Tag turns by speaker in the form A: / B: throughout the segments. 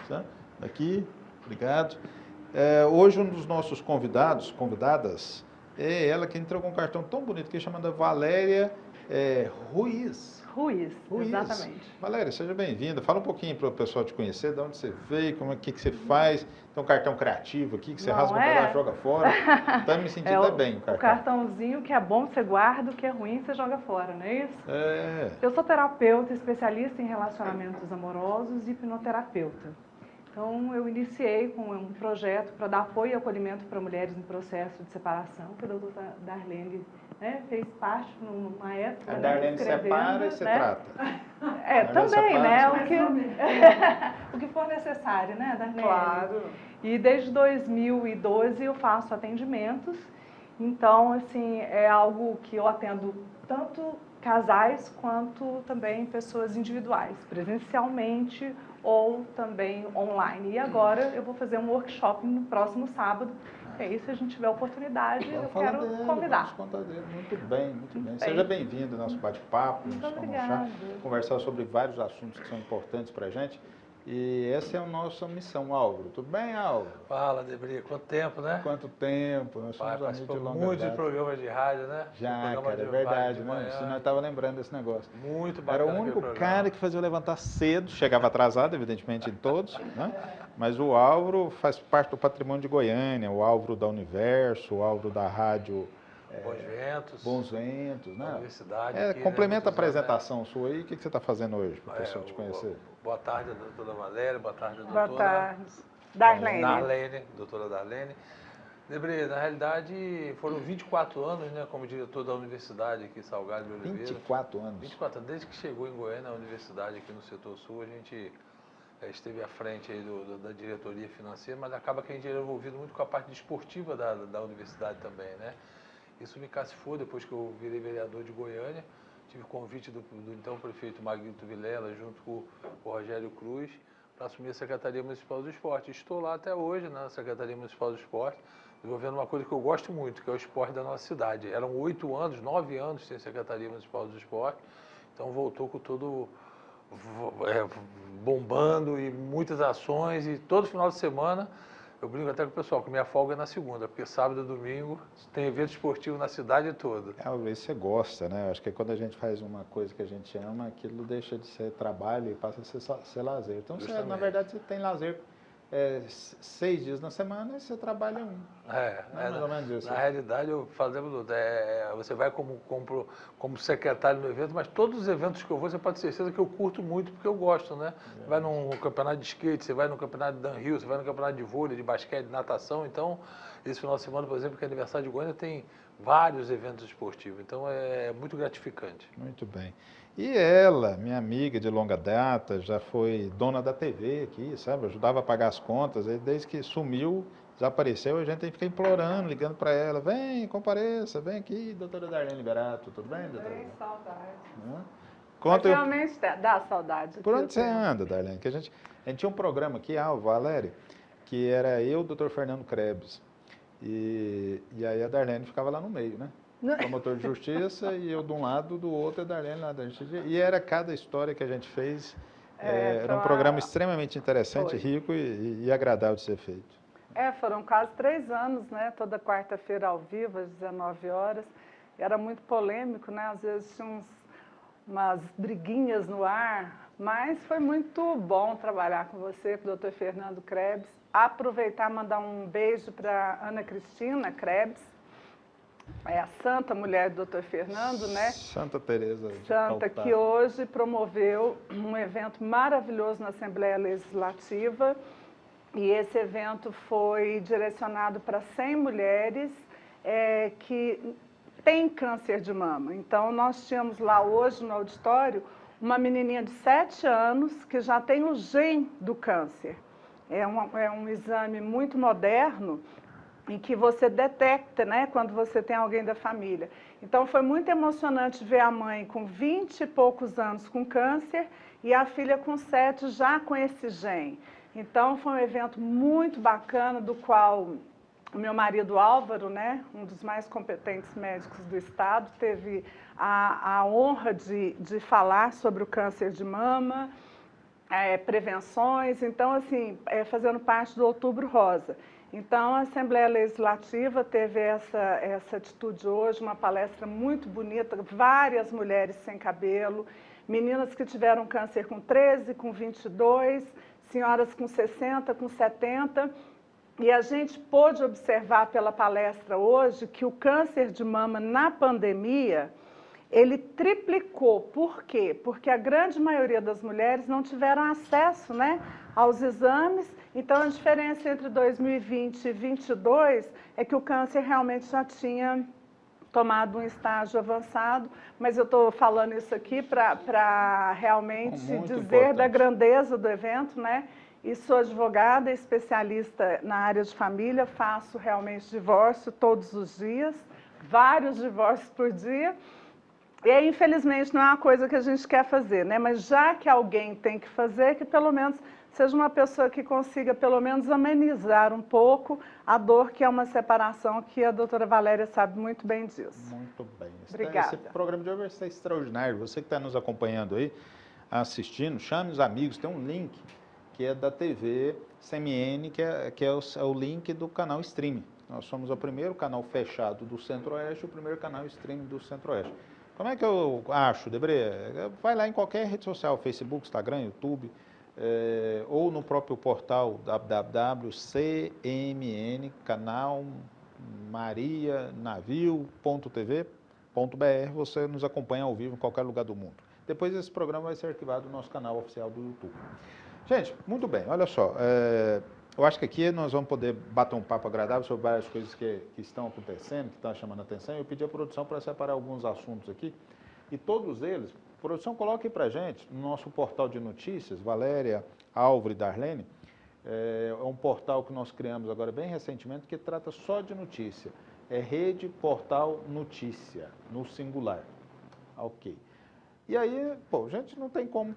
A: Tá? Aqui, obrigado. Hoje um dos nossos convidadas, é ela que entrou com um cartão tão bonito que chamada Valéria Ruiz.
B: Ruiz, exatamente.
A: Valéria, seja bem-vinda. Fala um pouquinho para o pessoal te conhecer, de onde você veio, como é que você faz. Tem um cartão criativo aqui que você rasga um pedaço e joga fora. Então me senti até bem.
B: O cartãozinho que é bom você guarda, o que é ruim você joga fora, não é isso?
A: É.
B: Eu sou terapeuta, especialista em relacionamentos amorosos e hipnoterapeuta. Então, eu iniciei com um projeto para dar apoio e acolhimento para mulheres em processo de separação, que a doutora Darlene fez parte numa época.
A: A Darlene separa e você trata.
B: Também, né? O que for necessário, né, Darlene?
C: Claro.
B: E desde 2012 eu faço atendimentos. Então, assim, é algo que eu atendo tanto casais quanto também pessoas individuais, presencialmente ou também online. E agora eu vou fazer um workshop no próximo sábado. E aí, se a gente tiver oportunidade, eu quero convidar.
A: Vamos contar dele. Muito bem, muito bem. Seja bem-vindo ao nosso bate-papo.
B: Muito obrigada.
A: Conversar sobre vários assuntos que são importantes para a gente. E essa é a nossa missão, Álvaro. Tudo bem, Álvaro?
D: Fala, Debri. Quanto tempo, né?
A: Quanto tempo. Nós somos amigos de longa
D: muito
A: data.
D: de programas de rádio, né?
A: Já, cara, é verdade, né? Você não estava lembrando desse negócio.
D: Muito bacana.
A: Era o único cara que fazia eu levantar cedo, chegava atrasado, evidentemente, em todos, né? Mas o Álvaro faz parte do patrimônio de Goiânia, o Álvaro da Universo, o Álvaro da rádio...
D: Bons
A: Ventos, né?
D: Universidade. Aqui,
A: complementa
D: né?
A: a apresentação sua aí. O que você está fazendo hoje, para o pessoal te conhecer?
D: Boa tarde, doutora Valéria. Boa tarde, doutora.
C: Boa tarde. Darlene.
D: Doutora Darlene. Debri, na realidade, foram 24 anos, né, como diretor da universidade aqui em Salgado de Oliveira.
A: 24 anos?
D: 24 anos. Desde que chegou em Goiânia, a universidade aqui no setor sul, a gente esteve à frente aí da diretoria financeira, mas acaba que a gente era envolvido muito com a parte desportiva da universidade também, né? Isso me cacificou depois que eu virei vereador de Goiânia. Tive o convite do então prefeito Maguito Vilela, junto com o Rogério Cruz, para assumir a Secretaria Municipal do Esporte. Estou lá até hoje, na Secretaria Municipal do Esporte, desenvolvendo uma coisa que eu gosto muito, que é o esporte da nossa cidade. Eram 8 anos, 9 anos sem Secretaria Municipal do Esporte, então voltou com todo bombando e muitas ações, e todo final de semana eu brinco até com o pessoal que minha folga é na segunda, porque sábado e domingo tem evento esportivo na cidade toda.
A: Às você gosta, né? Acho que quando a gente faz uma coisa que a gente ama, aquilo deixa de ser trabalho e passa a ser lazer. Então, na verdade, você tem lazer 6 dias na semana e você trabalha um.
D: Mais ou menos isso. Na realidade, eu falo, você vai como secretário no evento, mas todos os eventos que eu vou, você pode ter certeza que eu curto muito, porque eu gosto, né? Você vai num campeonato de skate, você vai no campeonato de downhill, você vai no campeonato de vôlei, de basquete, de natação. Então, esse final de semana, por exemplo, que é aniversário de Goiânia, tem vários eventos esportivos. Então, é muito gratificante.
A: Muito bem. E ela, minha amiga de longa data, já foi dona da TV aqui, sabe? Ajudava a pagar as contas. E desde que sumiu, desapareceu, a gente tem que ficar implorando, ligando para ela. Vem, compareça, vem aqui, doutora Darlene Liberato. Tudo bem, doutora?
C: Tem saudade.
A: Conta
C: Realmente dá saudade.
A: Por onde você anda, Darlene? Que a gente tinha um programa aqui, Valéria, que era eu, o doutor Fernando Krebs. E aí a Darlene ficava lá no meio, né? Promotor de justiça e eu de um lado, do outro a Darlene lá da justiça. E era cada história que a gente fez, era um programa extremamente interessante, rico e agradável de ser feito.
C: Foram quase 3 anos, né? Toda quarta-feira ao vivo, às 19 horas. Era muito polêmico, né? Às vezes tinha umas briguinhas no ar, mas foi muito bom trabalhar com você, com o doutor Fernando Krebs. Aproveitar e mandar um beijo para Ana Cristina Krebs, a santa mulher do doutor Fernando, né?
A: Santa Teresa.
C: Santa, que hoje promoveu um evento maravilhoso na Assembleia Legislativa. E esse evento foi direcionado para 100 mulheres que têm câncer de mama. Então, nós tínhamos lá hoje no auditório uma menininha de 7 anos que já tem o gene do câncer. É um exame muito moderno, em que você detecta, né, quando você tem alguém da família. Então, foi muito emocionante ver a mãe com 20 e poucos anos com câncer e a filha com 7 já com esse gene. Então, foi um evento muito bacana, do qual o meu marido Álvaro, né, um dos mais competentes médicos do estado, teve a honra de falar sobre o câncer de mama. prevenções, então, assim, fazendo parte do Outubro Rosa. Então, a Assembleia Legislativa teve essa atitude hoje, uma palestra muito bonita, várias mulheres sem cabelo, meninas que tiveram câncer com 13, com 22, senhoras com 60, com 70, e a gente pôde observar pela palestra hoje que o câncer de mama na pandemia, ele triplicou. Por quê? Porque a grande maioria das mulheres não tiveram acesso, né, aos exames. Então, a diferença entre 2020 e 2022 é que o câncer realmente já tinha tomado um estágio avançado, mas eu estou falando isso aqui para realmente dizer da grandeza do evento, né? E sou advogada, especialista na área de família, faço realmente divórcio todos os dias, vários divórcios por dia. E aí, infelizmente, não é uma coisa que a gente quer fazer, né? Mas já que alguém tem que fazer, que pelo menos seja uma pessoa que consiga pelo menos amenizar um pouco a dor que é uma separação, que a doutora Valéria sabe muito bem disso.
A: Muito bem.
C: Obrigada.
A: Esse programa de hoje vai ser extraordinário. Você que está nos acompanhando aí, assistindo, chame os amigos, tem um link que é da TV CMN, que é o link do canal Stream. Nós somos o primeiro canal fechado do Centro-Oeste e o primeiro canal Stream do Centro-Oeste. Como é que eu acho, Debré? Vai lá em qualquer rede social, Facebook, Instagram, YouTube, ou no próprio portal www.cmn, canal marianavio.tv.br, você nos acompanha ao vivo em qualquer lugar do mundo. Depois esse programa vai ser arquivado no nosso canal oficial do YouTube. Gente, muito bem, olha só, eu acho que aqui nós vamos poder bater um papo agradável sobre várias coisas que estão acontecendo, que estão chamando a atenção. Eu pedi à produção para separar alguns assuntos aqui, e todos eles, produção, coloque para a gente no nosso portal de notícias, Valéria, Álvaro e Darlene, é um portal que nós criamos agora bem recentemente, que trata só de notícia, é Rede Portal Notícia, no singular, ok. E aí, pô, gente, não tem como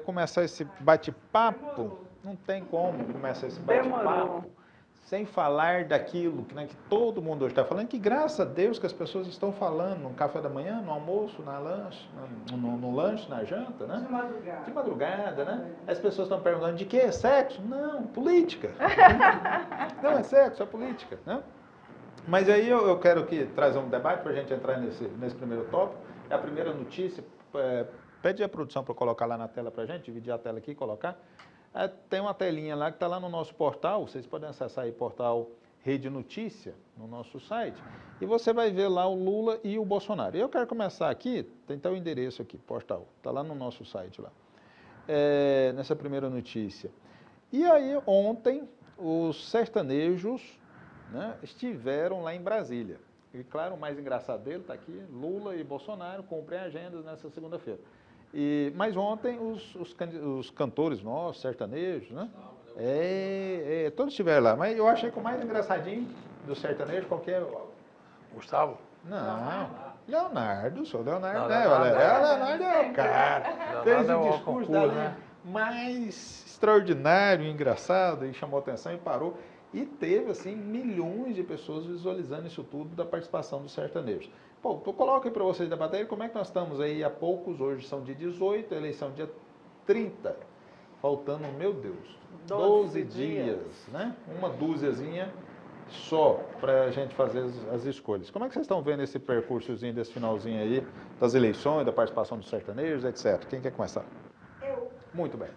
A: começar esse bate-papo, não tem como começar esse bate-papo sem falar daquilo que todo mundo hoje está falando, que graças a Deus que as pessoas estão falando no café da manhã, no almoço, no lanche, na janta, né?
C: De madrugada.
A: De madrugada, né? As pessoas estão perguntando de que é sexo? Não, política. Não é sexo, é política, né? Mas aí eu quero trazer um debate para a gente entrar nesse primeiro tópico. É a primeira notícia. Pede a produção para colocar lá na tela para a gente, dividir a tela aqui e colocar. Tem uma telinha lá que está lá no nosso portal, vocês podem acessar aí portal Rede Notícia, no nosso site, e você vai ver lá o Lula e o Bolsonaro. Eu quero começar aqui, tem o endereço aqui, portal, está lá no nosso site lá, nessa primeira notícia. E aí ontem os sertanejos, né, estiveram lá em Brasília. E claro, o mais engraçado dele está aqui, Lula e Bolsonaro cumprem agendas nessa segunda-feira. Mas ontem os cantores nossos, sertanejos, né? Todos estiveram lá. Mas eu achei que o mais engraçadinho do sertanejo, qual que é?
D: Gustavo?
A: Não, Leonardo, sou Leonardo,
D: Não,
A: né? Leonardo é o cara. Fez o discurso dali mais extraordinário, engraçado, e chamou atenção e parou. E teve, assim, milhões de pessoas visualizando isso tudo da participação dos sertanejos. Bom, eu coloco aí para vocês debaterem como é que nós estamos aí há poucos, hoje são dia 18, eleição dia 30, faltando, meu Deus, 12 dias, né? Uma dúziazinha só para a gente fazer as escolhas. Como é que vocês estão vendo esse percursozinho desse finalzinho aí, das eleições, da participação dos sertanejos, etc? Quem quer começar?
C: Eu.
A: Muito bem.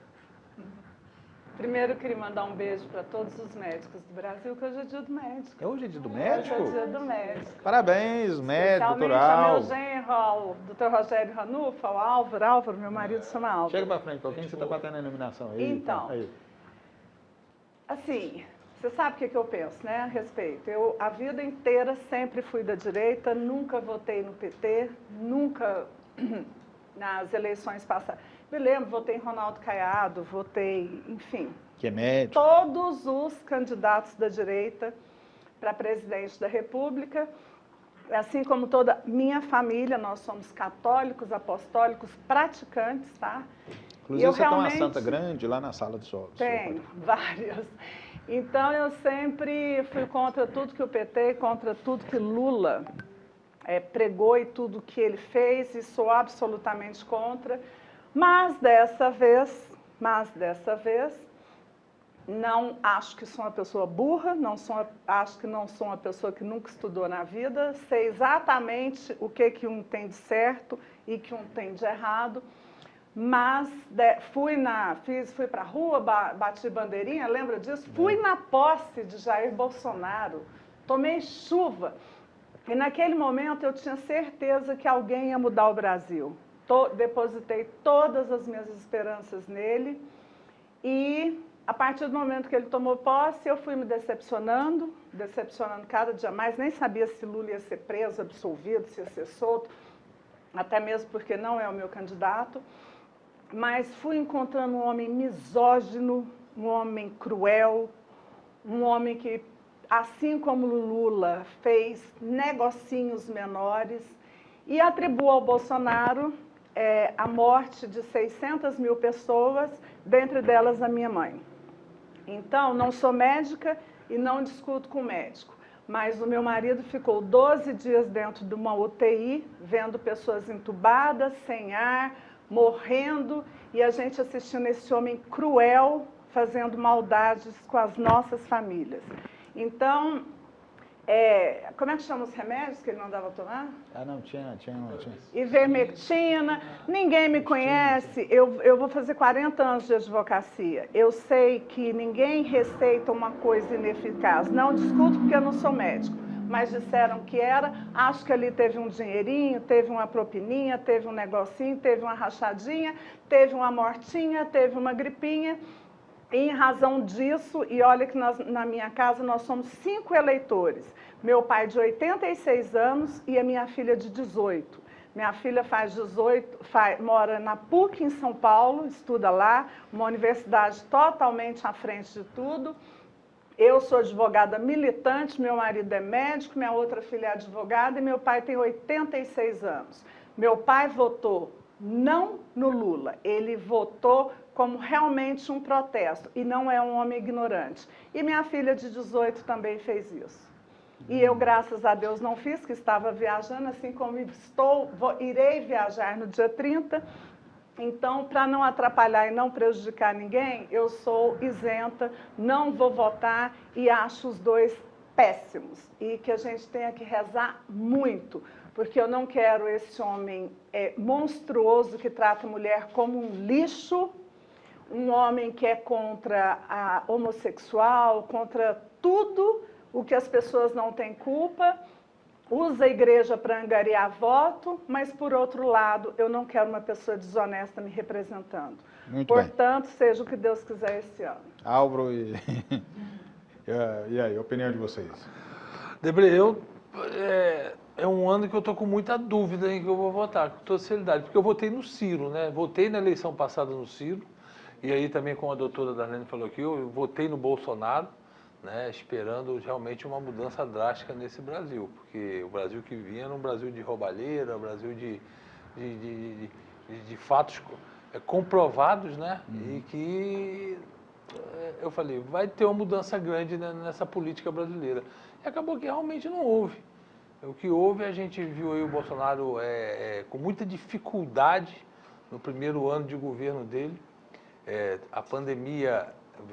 C: Primeiro, eu queria mandar um beijo para todos os médicos do Brasil, que hoje é dia do médico.
A: Hoje é dia do médico?
C: Hoje é dia do médico.
A: Parabéns, médico, doutor
C: Especialmente ao
A: Álvaro.
C: meu genro, o doutor Rogério Ranufa, o Álvaro, meu marido chama Álvaro.
A: Chega para frente um pouquinho, você está batendo a iluminação aí.
C: Então,
A: aí.
C: Assim, você sabe o que eu penso, né, a respeito. Eu, a vida inteira, sempre fui da direita, nunca votei no PT, nunca nas eleições passadas. Me lembro, votei em Ronaldo Caiado, votei, enfim.
A: Que é médico.
C: Todos os candidatos da direita para presidente da República, assim como toda minha família, nós somos católicos, apostólicos, praticantes, tá?
A: Inclusive, você tem uma santa grande lá na sala de solos.
C: Tem, várias. Então, eu sempre fui contra tudo que o PT, contra tudo que Lula pregou e tudo que ele fez, e sou absolutamente contra. Mas, dessa vez, Mas, dessa vez, não acho que sou uma pessoa burra, acho que não sou uma pessoa que nunca estudou na vida, sei exatamente o que um tem de certo e que um tem de errado, mas fui para a rua, bati bandeirinha, lembra disso? Fui na posse de Jair Bolsonaro, tomei chuva, e naquele momento eu tinha certeza que alguém ia mudar o Brasil. Depositei todas as minhas esperanças nele e a partir do momento que ele tomou posse, eu fui me decepcionando cada dia mais, nem sabia se Lula ia ser preso, absolvido, se ia ser solto, até mesmo porque não é o meu candidato, mas fui encontrando um homem misógino, um homem cruel, um homem que, assim como Lula, fez negocinhos menores e atribuiu ao Bolsonaro a morte de 600 mil pessoas, dentre delas a minha mãe. Então, não sou médica e não discuto com médico, mas o meu marido ficou 12 dias dentro de uma UTI, vendo pessoas entubadas, sem ar, morrendo, e a gente assistindo esse homem cruel, fazendo maldades com as nossas famílias. Então, como é que chama os remédios que ele não dava tomar?
A: Não, tinha.
C: Ivermectina, ninguém me conhece, eu vou fazer 40 anos de advocacia. Eu sei que ninguém receita uma coisa ineficaz. Não discuto porque eu não sou médico, mas disseram que era. Acho que ali teve um dinheirinho, teve uma propininha, teve um negocinho, teve uma rachadinha, teve uma mortinha, teve uma gripinha. E em razão disso, e olha que na minha casa nós somos 5 eleitores. Meu pai de 86 anos e a minha filha de 18. Minha filha faz 18, mora na PUC em São Paulo, estuda lá, uma universidade totalmente à frente de tudo. Eu sou advogada militante, meu marido é médico, minha outra filha é advogada e meu pai tem 86 anos. Meu pai votou não no Lula, ele votou como realmente um protesto, e não é um homem ignorante. E minha filha de 18 também fez isso. E eu, graças a Deus, não fiz, que estava viajando, assim como irei viajar no dia 30. Então, para não atrapalhar e não prejudicar ninguém, eu sou isenta, não vou votar e acho os dois péssimos. E que a gente tenha que rezar muito, porque eu não quero esse homem monstruoso que trata a mulher como um lixo, um homem que é contra a homossexual, contra tudo o que as pessoas não têm culpa, usa a igreja para angariar voto, mas, por outro lado, eu não quero uma pessoa desonesta me representando. Portanto, seja o que Deus quiser esse ano.
A: Álvaro, e aí, a opinião de vocês?
D: Debre, é um ano que eu estou com muita dúvida em que eu vou votar, com toda sinceridade, porque eu votei no Ciro, né? Votei na eleição passada no Ciro, e aí também, como a doutora Darlene falou aqui, eu votei no Bolsonaro, né, esperando realmente uma mudança drástica nesse Brasil, porque o Brasil que vinha era um Brasil de roubalheira, um Brasil de fatos comprovados, né, e que eu falei, vai ter uma mudança grande nessa política brasileira. E acabou que realmente não houve. O que houve, a gente viu aí o Bolsonaro com muita dificuldade no primeiro ano de governo dele. A pandemia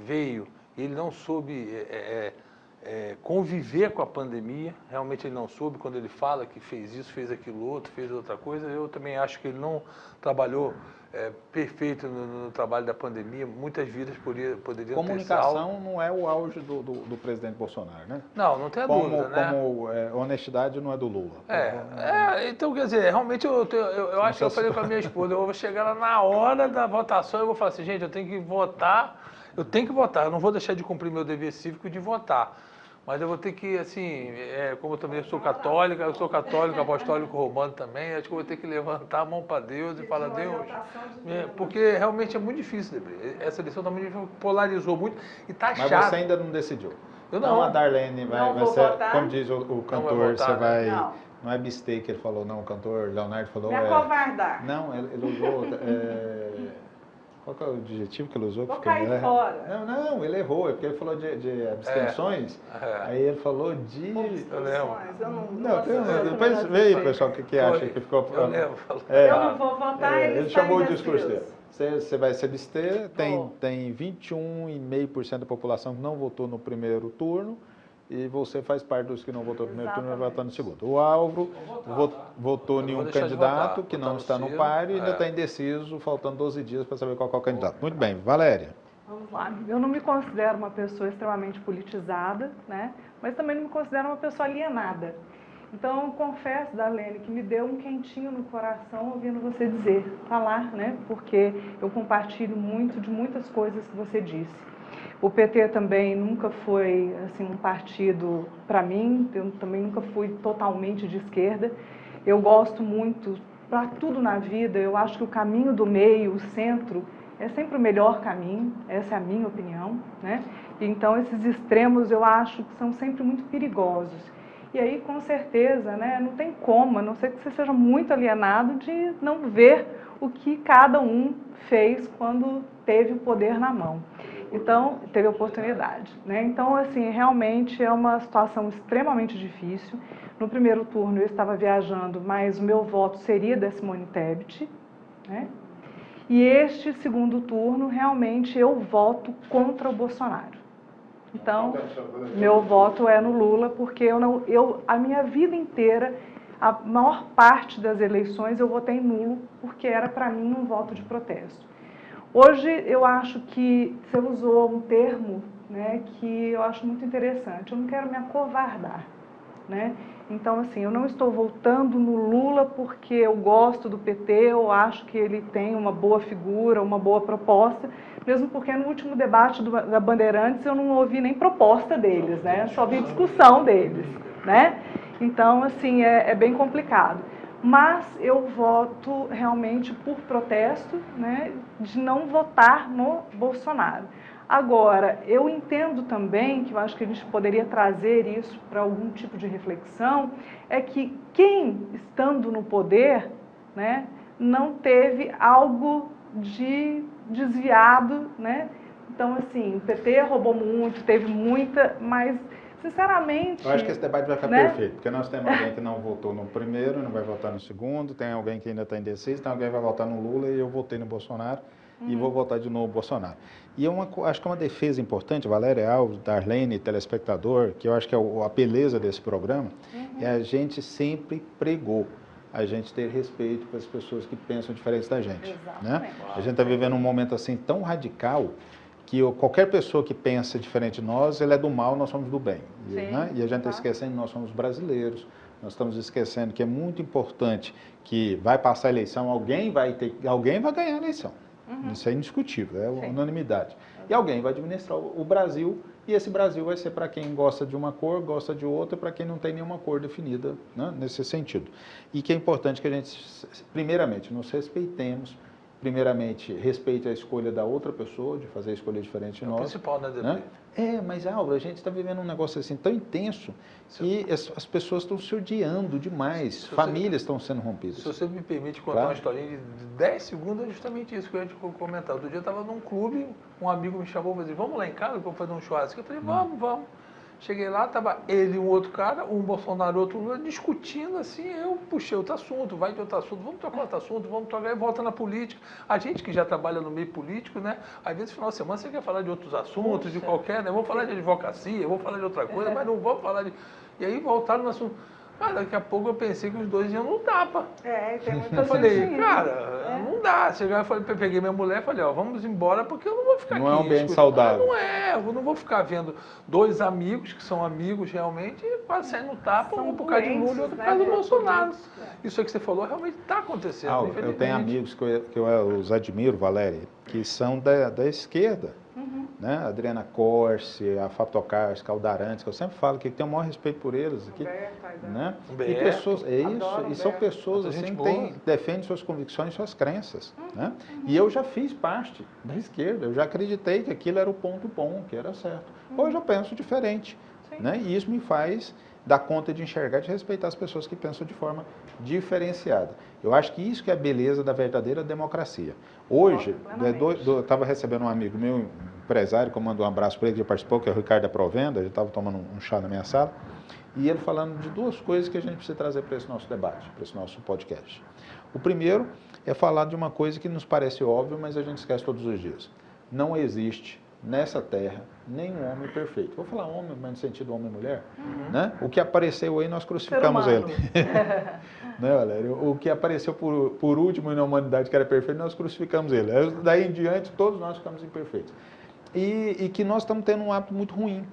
D: veio, ele não soube conviver com a pandemia, realmente ele não soube, quando ele fala que fez isso, fez aquilo outro, fez outra coisa. Eu também acho que ele não trabalhou perfeito no trabalho da pandemia, muitas vidas poderiam ter salvo.
A: Comunicação não é o auge do presidente Bolsonaro, né?
D: Não tem dúvida, né?
A: Como honestidade não é do Lula.
D: Então, quer dizer, realmente eu acho que eu falei com a minha esposa, eu vou chegar lá na hora da votação e vou falar assim, gente, eu tenho que votar, eu não vou deixar de cumprir meu dever cívico de votar. Mas eu vou ter que, assim, como eu também sou católico apostólico romano também, acho que eu vou ter que levantar a mão para Deus e falar, Deus, porque realmente é muito difícil, Debre. Essa eleição também polarizou muito e está chato.
A: Mas você ainda não decidiu?
D: Eu não.
A: Então a Darlene vai ser, votar. Como diz o cantor,
D: votar,
A: você vai...
D: Não.
A: Não é mistake que ele falou, não, o cantor Leonardo falou...
C: Me acovardar.
A: Não, ele usou... Qual que é o adjetivo que ele usou?
C: Vou cair fora.
A: Não, ele errou, é porque ele falou de abstenções, aí ele falou de... Depois vê aí, pessoal, o que acha que ficou...
D: Eu lembro.
C: Eu não vou votar,
A: ele chamou o discurso dele. Você vai se abster, tem 21,5% da população que não votou no primeiro turno, e você faz parte dos que não votou no primeiro turno e vai votar no segundo. O Álvaro votou em um candidato que não está no páreo e ainda está indeciso, faltando 12 dias para saber qual é o candidato. Muito bem, Valéria.
B: Vamos lá. Eu não me considero uma pessoa extremamente politizada, né? Mas também não me considero uma pessoa alienada. Então, eu confesso, Darlene, que me deu um quentinho no coração ouvindo você falar, né? Porque eu compartilho muito de muitas coisas que você disse. O PT também nunca foi assim, um partido para mim, eu também nunca fui totalmente de esquerda. Eu gosto muito, para tudo na vida, eu acho que o caminho do meio, o centro, é sempre o melhor caminho, essa é a minha opinião, né? Então, esses extremos eu acho que são sempre muito perigosos. E aí, com certeza, né, não tem como, a não ser que você seja muito alienado de não ver o que cada um fez quando teve o poder na mão. Então, teve oportunidade, né? Então, assim, realmente é uma situação extremamente difícil. No primeiro turno eu estava viajando, mas o meu voto seria da Simone Tebet, né? E este segundo turno, realmente, eu voto contra o Bolsonaro. Então, meu voto é no Lula, porque a minha vida inteira, a maior parte das eleições, eu votei nulo, porque era, para mim, um voto de protesto. Hoje, eu acho que você usou um termo, né, que eu acho muito interessante. Eu não quero me acovardar, né? Então, assim, eu não estou votando no Lula porque eu gosto do PT, eu acho que ele tem uma boa figura, uma boa proposta, mesmo porque no último debate da Bandeirantes eu não ouvi nem proposta deles, né? Só vi discussão deles, né? Então, assim, é bem complicado. Mas eu voto realmente por protesto, né, de não votar no Bolsonaro. Agora, eu entendo também, que eu acho que a gente poderia trazer isso para algum tipo de reflexão, é que quem, estando no poder, né, não teve algo de desviado, né? Então, assim, o PT roubou muito, teve muita, mas, sinceramente...
A: Eu acho que esse debate vai ficar perfeito, porque nós temos alguém que não votou no primeiro, não vai votar no segundo, tem alguém que ainda está indeciso, tem alguém que vai votar no Lula e eu votei no Bolsonaro e vou votar de novo no Bolsonaro. E acho que é uma defesa importante, Valéria Alves, Darlene, telespectador, que eu acho que é a beleza desse programa, é a gente sempre pregou a gente ter respeito para as pessoas que pensam diferente da gente. Né? A gente está vivendo um momento assim tão radical que qualquer pessoa que pensa diferente de nós, ele é do mal, nós somos do bem. Né? E a gente está esquecendo que nós somos brasileiros, nós estamos esquecendo que é muito importante que vai passar a eleição, alguém vai ganhar a eleição. Isso é indiscutível, é unanimidade. E alguém vai administrar o Brasil, e esse Brasil vai ser para quem gosta de uma cor, gosta de outra, para quem não tem nenhuma cor definida, né, nesse sentido. E que é importante que a gente, primeiramente, nos respeitemos, primeiramente, respeite a escolha da outra pessoa, de fazer a escolha diferente de nós.
D: É o principal, né, Debré?
A: Né? Mas, Álvaro, a gente está vivendo um negócio assim tão intenso que as pessoas estão se odiando demais, famílias estão sendo rompidas.
D: Se você me permite contar uma historinha de 10 segundos, é justamente isso que eu ia te comentar. Outro dia eu estava num clube, um amigo me chamou e disse, vamos lá em casa que eu vou fazer um churrasco. Eu falei, vamos. Cheguei lá, estava ele e um outro cara, um Bolsonaro e outro Lula, discutindo assim, eu puxei outro assunto, vai de outro assunto, vamos tocar outro assunto, vamos tocar e volta na política. A gente que já trabalha no meio político, né? Às vezes, no final de semana, você quer falar de outros assuntos, de qualquer, né? Vamos falar de advocacia, vamos falar de outra coisa, mas não vamos falar de... E aí voltaram no assunto. Mas daqui a pouco eu pensei que os dois iam no tapa.
B: Tem muita
D: Eu falei, cara, não dá. Cheguei, peguei minha mulher e falei, vamos embora porque eu não vou ficar aqui.
A: Não é um ambiente saudável.
D: Eu não vou ficar vendo dois amigos, que são amigos realmente, quase sair no tapa, um por causa de Lula e outro por causa do Bolsonaro. Isso aí que você falou realmente está acontecendo.
A: Eu tenho amigos que eu os admiro, Valéria, que são da esquerda. Né? A Adriana Corse, a Fatocars, Caldarantes, que eu sempre falo que tenho o maior respeito por eles aqui. Né? E pessoas, e são pessoas assim, que defendem suas convicções e suas crenças. Né? E eu já fiz parte da esquerda, eu já acreditei que aquilo era o ponto bom, que era certo. Hoje eu penso diferente. Né? E isso me faz dar conta de enxergar e de respeitar as pessoas que pensam de forma diferenciada. Eu acho que isso que é a beleza da verdadeira democracia. Hoje, eu estava recebendo um amigo meu, empresário, que eu mando um abraço para ele, que já participou, que é o Ricardo da Provenda, ele estava tomando um chá na minha sala, e ele falando de duas coisas que a gente precisa trazer para esse nosso debate, para esse nosso podcast. O primeiro é falar de uma coisa que nos parece óbvio, mas a gente esquece todos os dias. Não existe nessa terra nenhum homem perfeito. Vou falar homem, mas no sentido homem e mulher. Né? O que apareceu aí, nós crucificamos ele. Né, Valério? O que apareceu por último na humanidade que era perfeito, nós crucificamos ele. Daí em diante, todos nós ficamos imperfeitos. E que nós estamos tendo um hábito muito ruim.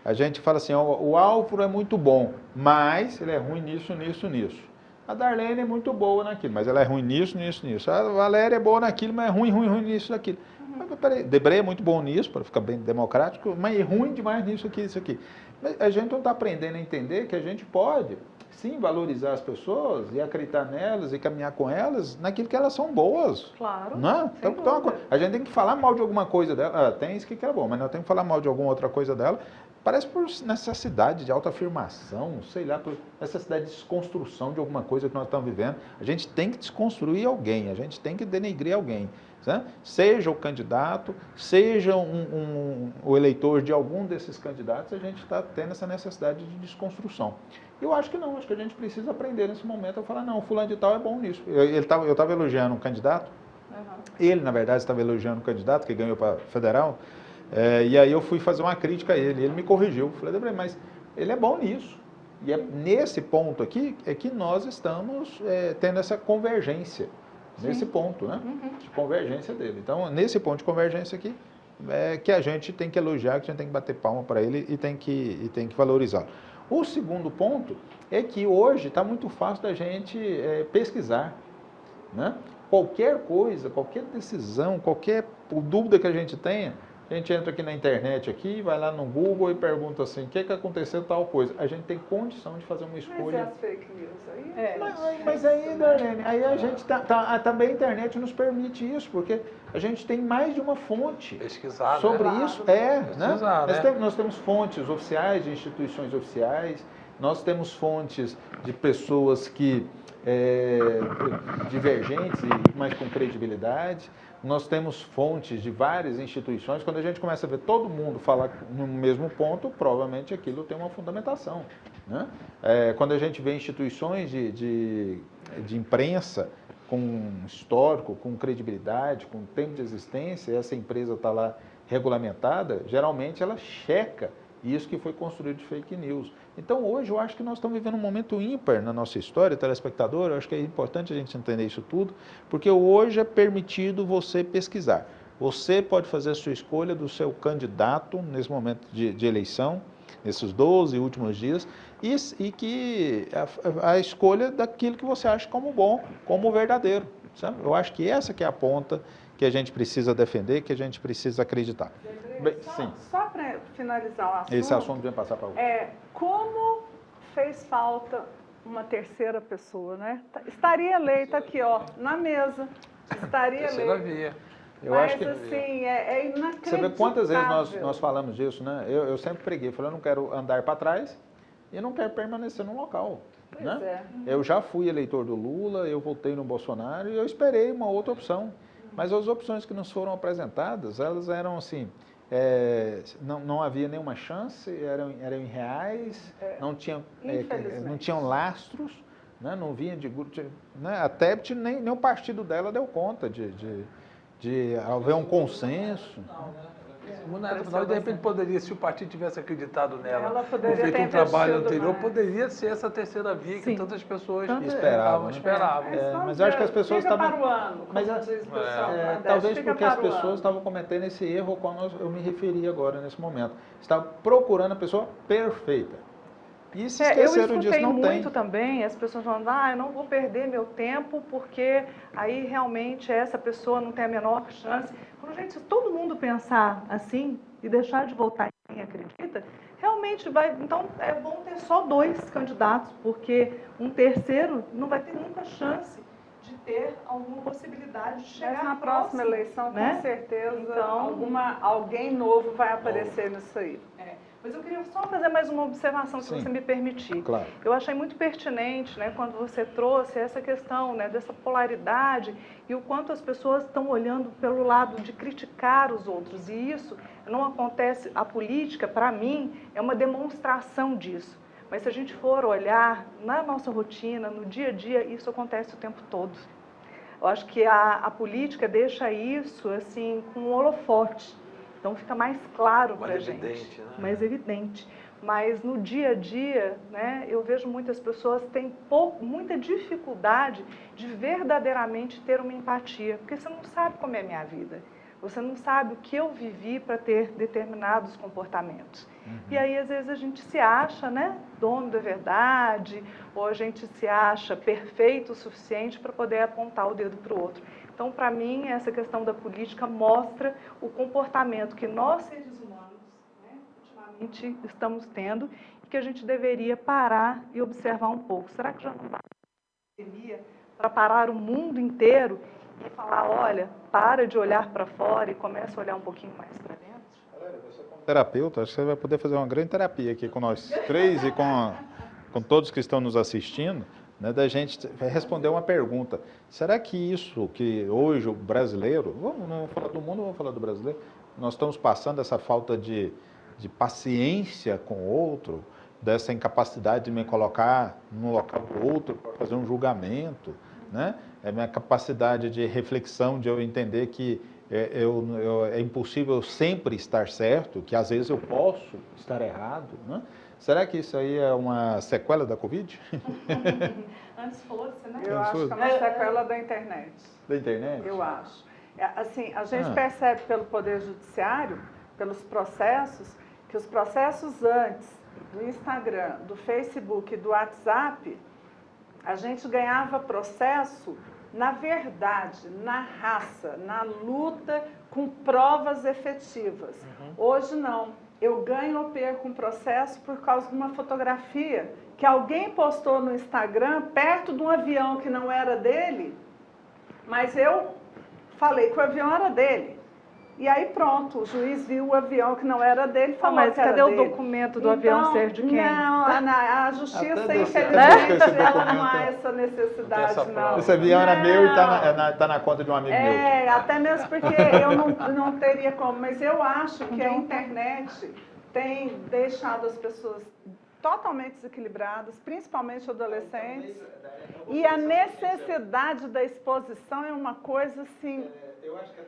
A: A gente fala assim, o Álvaro é muito bom, mas ele é ruim nisso, nisso, nisso. A Darlene é muito boa naquilo, mas ela é ruim nisso, nisso, nisso. A Valéria é boa naquilo, mas é ruim nisso, naquilo. Mas peraí, Debré é muito bom nisso, para ficar bem democrático, mas é ruim demais nisso aqui, isso aqui. Mas a gente não está aprendendo a entender que a gente pode, sim, valorizar as pessoas e acreditar nelas e caminhar com elas naquilo que elas são boas.
B: Claro.
A: Não? Então, a gente tem que falar mal de alguma coisa dela. Tem isso que é bom, mas nós temos que falar mal de alguma outra coisa dela. Parece por necessidade de autoafirmação, sei lá, por necessidade de desconstrução de alguma coisa que nós estamos vivendo. A gente tem que desconstruir alguém, a gente tem que denegrir alguém. Né? Seja o candidato, seja o eleitor de algum desses candidatos, a gente está tendo essa necessidade de desconstrução. Eu acho que não, acho que a gente precisa aprender nesse momento a falar, não, fulano de tal é bom nisso. Eu estava elogiando um candidato, ele, na verdade, estava elogiando um candidato que ganhou para federal, e aí eu fui fazer uma crítica a ele, ele me corrigiu, falei, Debré, mas ele é bom nisso. E é nesse ponto aqui é que nós estamos tendo essa convergência, nesse ponto, né, de convergência dele. Então, nesse ponto de convergência aqui, que a gente tem que elogiar, que a gente tem que bater palma para ele e tem que valorizá-lo. O segundo ponto é que hoje está muito fácil da gente pesquisar, né? Qualquer coisa, qualquer decisão, qualquer dúvida que a gente tenha, a gente entra aqui na internet, aqui, vai lá no Google e pergunta assim, o que aconteceu tal coisa. A gente tem condição de fazer uma escolha.
C: Mas as fake news aí?
A: Mas aí, Darlene, aí a gente também a internet nos permite isso, porque a gente tem mais de uma fonte
D: pesquisar,
A: sobre
D: né?
A: isso.
D: Pesquisar,
A: né? Nós temos fontes oficiais, de instituições oficiais, nós temos fontes de pessoas que divergentes e mais com credibilidade. Nós temos fontes de várias instituições. Quando a gente começa a ver todo mundo falar no mesmo ponto, provavelmente aquilo tem uma fundamentação. Né? Quando a gente vê instituições de imprensa com histórico, com credibilidade, com tempo de existência, essa empresa está lá regulamentada, geralmente ela checa isso que foi construído de fake news. Então, hoje, eu acho que nós estamos vivendo um momento ímpar na nossa história, telespectador, eu acho que é importante a gente entender isso tudo, porque hoje é permitido você pesquisar. Você pode fazer a sua escolha do seu candidato nesse momento de eleição, nesses 12 últimos dias, e que a escolha daquilo que você acha como bom, como verdadeiro. Sabe? Eu acho que essa que é a ponta que a gente precisa defender, que a gente precisa acreditar. Bem, sim.
C: Só para finalizar o assunto.
A: Esse assunto vem passar para o
C: como fez falta uma terceira pessoa, né? Estaria eleita aqui, ó, na mesa. Estaria eleita.
A: Eu acho que
C: assim, é inacreditável.
A: Você vê quantas vezes nós falamos disso, né? Eu sempre preguei, falei, eu não quero andar para trás e não quero permanecer no local. Né? Eu já fui eleitor do Lula, eu votei no Bolsonaro e eu esperei uma outra opção. Mas as opções que nos foram apresentadas, elas eram assim, não havia nenhuma chance, eram irreais, não tinham lastros, né? Não vinha de grupo, né? A Tebet, nem o partido dela deu conta de haver um consenso.
D: De repente poderia, se o partido tivesse acreditado nela,
C: feito
D: um trabalho anterior, poderia ser essa terceira via que tantas pessoas esperavam.
A: Mas eu acho que as pessoas estavam... Talvez porque as pessoas estavam cometendo esse erro ao qual eu me referi agora, nesse momento. Estavam procurando a pessoa perfeita. E se esqueceram disso, não tem.
B: Eu escutei muito também as pessoas falando, eu não vou perder meu tempo porque aí realmente essa pessoa não tem a menor chance. Se todo mundo pensar assim e deixar de votar em quem acredita, realmente vai... Então, é bom ter só 2 candidatos, porque um terceiro não vai ter nunca chance de ter alguma possibilidade de chegar
C: na próxima eleição,
B: né?
C: Com certeza, então, alguém novo vai aparecer nisso aí.
B: Mas eu queria só fazer mais uma observação, se você me permitir.
A: Claro.
B: Eu achei muito pertinente, né, quando você trouxe essa questão, né, dessa polaridade e o quanto as pessoas estão olhando pelo lado de criticar os outros. E isso não acontece, a política, para mim, é uma demonstração disso. Mas se a gente for olhar na nossa rotina, no dia a dia, isso acontece o tempo todo. Eu acho que a política deixa isso assim com um holofote, então fica mais claro para a gente,
D: evidente, né?
B: mais evidente. Mas no dia a dia, né, eu vejo muitas pessoas têm muita dificuldade de verdadeiramente ter uma empatia, porque você não sabe como é a minha vida, você não sabe o que eu vivi para ter determinados comportamentos. E aí, às vezes, a gente se acha, né, dono da verdade, ou a gente se acha perfeito o suficiente para poder apontar o dedo para o outro. Então, para mim, essa questão da política mostra o comportamento que nós, seres humanos, né, ultimamente estamos tendo e que a gente deveria parar e observar um pouco. Será que já não basta a pandemia para parar o mundo inteiro e falar, olha, para de olhar para fora e começa a olhar um pouquinho mais para dentro?
A: Terapeuta, acho que você vai poder fazer uma grande terapia aqui com nós três e com todos que estão nos assistindo, né, da gente responder uma pergunta. Será que isso que hoje o brasileiro, não vamos falar do mundo, vamos falar do brasileiro, nós estamos passando essa falta de paciência com o outro, dessa incapacidade de me colocar no local do outro para fazer um julgamento, né? É minha capacidade de reflexão, de eu entender que é impossível sempre estar certo, que às vezes eu posso estar errado, né? Será que isso aí é uma sequela da Covid?
B: Antes fosse, né?
C: Eu acho que é uma sequela da internet.
A: Da internet?
C: Eu acho. Assim, a gente percebe pelo Poder Judiciário, pelos processos, que os processos antes do Instagram, do Facebook e do WhatsApp, a gente ganhava processo na verdade, na raça, na luta, com provas efetivas. Hoje não. Eu ganho ou perco um processo por causa de uma fotografia que alguém postou no Instagram perto de um avião que não era dele, mas eu falei que o avião era dele. E aí pronto, o juiz viu o avião que não era dele e falou
B: mas
C: que era
B: cadê
C: dele.
B: o documento do avião ser de quem?
C: Não, a justiça, infelizmente, ela não há essa necessidade, não.
A: Esse avião era meu e está na conta de um amigo meu.
C: Até mesmo porque eu não teria como, mas eu acho que a internet tem deixado as pessoas totalmente desequilibradas, principalmente adolescentes, e a necessidade da exposição é uma coisa assim...
A: Eu acho que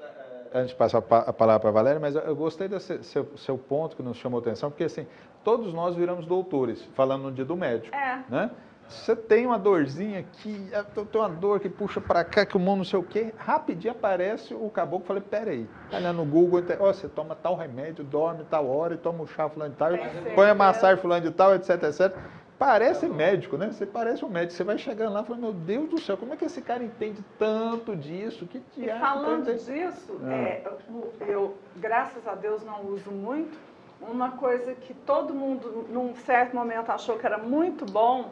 A: antes de passar a palavra para a Valéria, mas eu gostei desse seu ponto que nos chamou a atenção, porque assim, todos nós viramos doutores, falando no dia do médico, né? Você tem uma dorzinha aqui, tem uma dor que puxa para cá, que o mundo não sei o quê, rapidinho aparece o caboclo, falei, peraí, tá olhando no Google, você toma tal remédio, dorme tal hora, e toma um chá fulano de tal, põe a massagem fulano de tal, etc, etc. Parece médico, né? Você parece um médico. Você vai chegando lá e fala, meu Deus do céu, como é que esse cara entende tanto disso? Que
C: e falando disso, eu, graças a Deus, não uso muito. Uma coisa que todo mundo, num certo momento, achou que era muito bom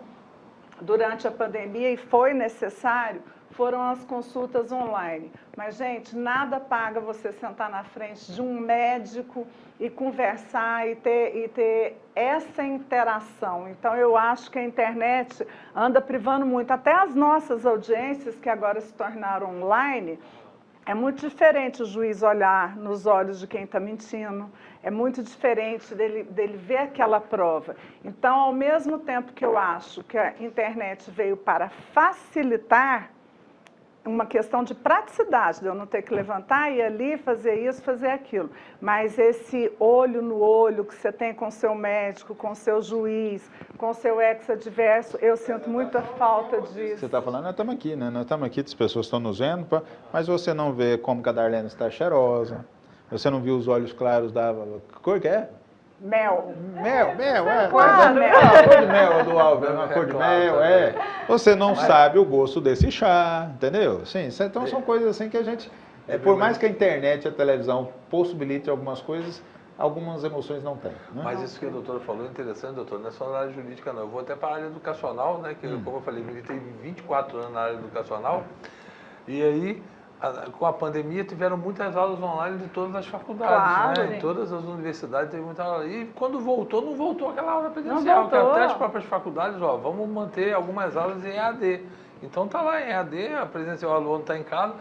C: durante a pandemia e foi necessário, foram as consultas online. Mas, gente, nada paga você sentar na frente de um médico e conversar e ter essa interação. Então, eu acho que a internet anda privando muito. Até as nossas audiências, que agora se tornaram online, é muito diferente o juiz olhar nos olhos de quem está mentindo, é muito diferente dele ver aquela prova. Então, ao mesmo tempo que eu acho que a internet veio para facilitar, uma questão de praticidade, de eu não ter que levantar, ir ali, fazer isso, fazer aquilo. Mas esse olho no olho que você tem com o seu médico, com o seu juiz, com o seu ex-adverso, eu sinto muita falta disso.
A: Você está falando, nós estamos aqui, né? Nós estamos aqui, as pessoas estão nos vendo, mas você não vê como que a Darlene está cheirosa, você não viu os olhos claros da... Que cor que é?
C: Mel.
A: Claro. Cor de mel do Alves, uma cor de mel, Você não sabe o gosto desse chá, entendeu? Sim, então são coisas assim que a gente, por mais que a internet e a televisão possibilitem algumas coisas, algumas emoções não tem. Né?
D: Mas isso que a doutora falou é interessante, doutor, não é só na área jurídica não. Eu vou até para a área educacional, né? Que como eu falei, eu militei 24 anos na área educacional, e aí... Com a pandemia, tiveram muitas aulas online de todas as faculdades, né? Em todas as universidades teve muita aula. E quando voltou, não voltou aquela aula presencial, que até as próprias faculdades, vamos manter algumas aulas em EAD. Então tá lá em EAD, a presencial, o aluno está em casa.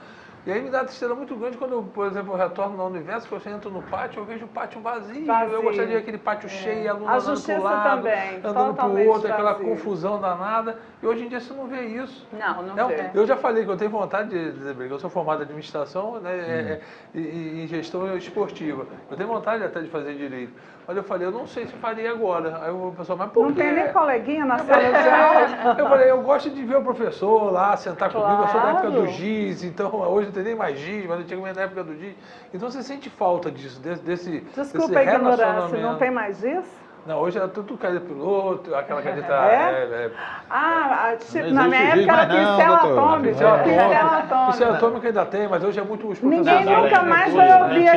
D: E aí me dá tristeza muito grande quando eu, por exemplo, eu retorno na Universo, que eu entro no pátio, eu vejo o pátio vazio. Eu gostaria de ver aquele pátio cheio, aluno andando para o lado,
C: também,
D: andando para o outro, aquela confusão danada. E hoje em dia você não vê isso.
C: Não vê.
D: Eu já falei que eu tenho vontade de dizer, eu sou formado em administração, né, e em gestão esportiva. Eu tenho vontade até de fazer direito. Mas eu falei, eu não sei se faria agora. Aí o pessoal, mas por quê?
C: Não tem nem coleguinha na sala de aula.
D: Eu falei, eu gosto de ver o professor lá, sentar comigo, eu sou da época do giz, então hoje não tem nem mais giz, mas eu tinha que na época do giz. Então você sente falta disso, desse
C: Desculpa a ignorância, não tem mais isso?
D: Não, hoje é tudo caneta piloto, aquela caneta...
C: Tipo, na minha época era pincel atômico.
D: Pincel atômico ainda tem, mas hoje é muito os
C: Ninguém nunca mais vai ouvir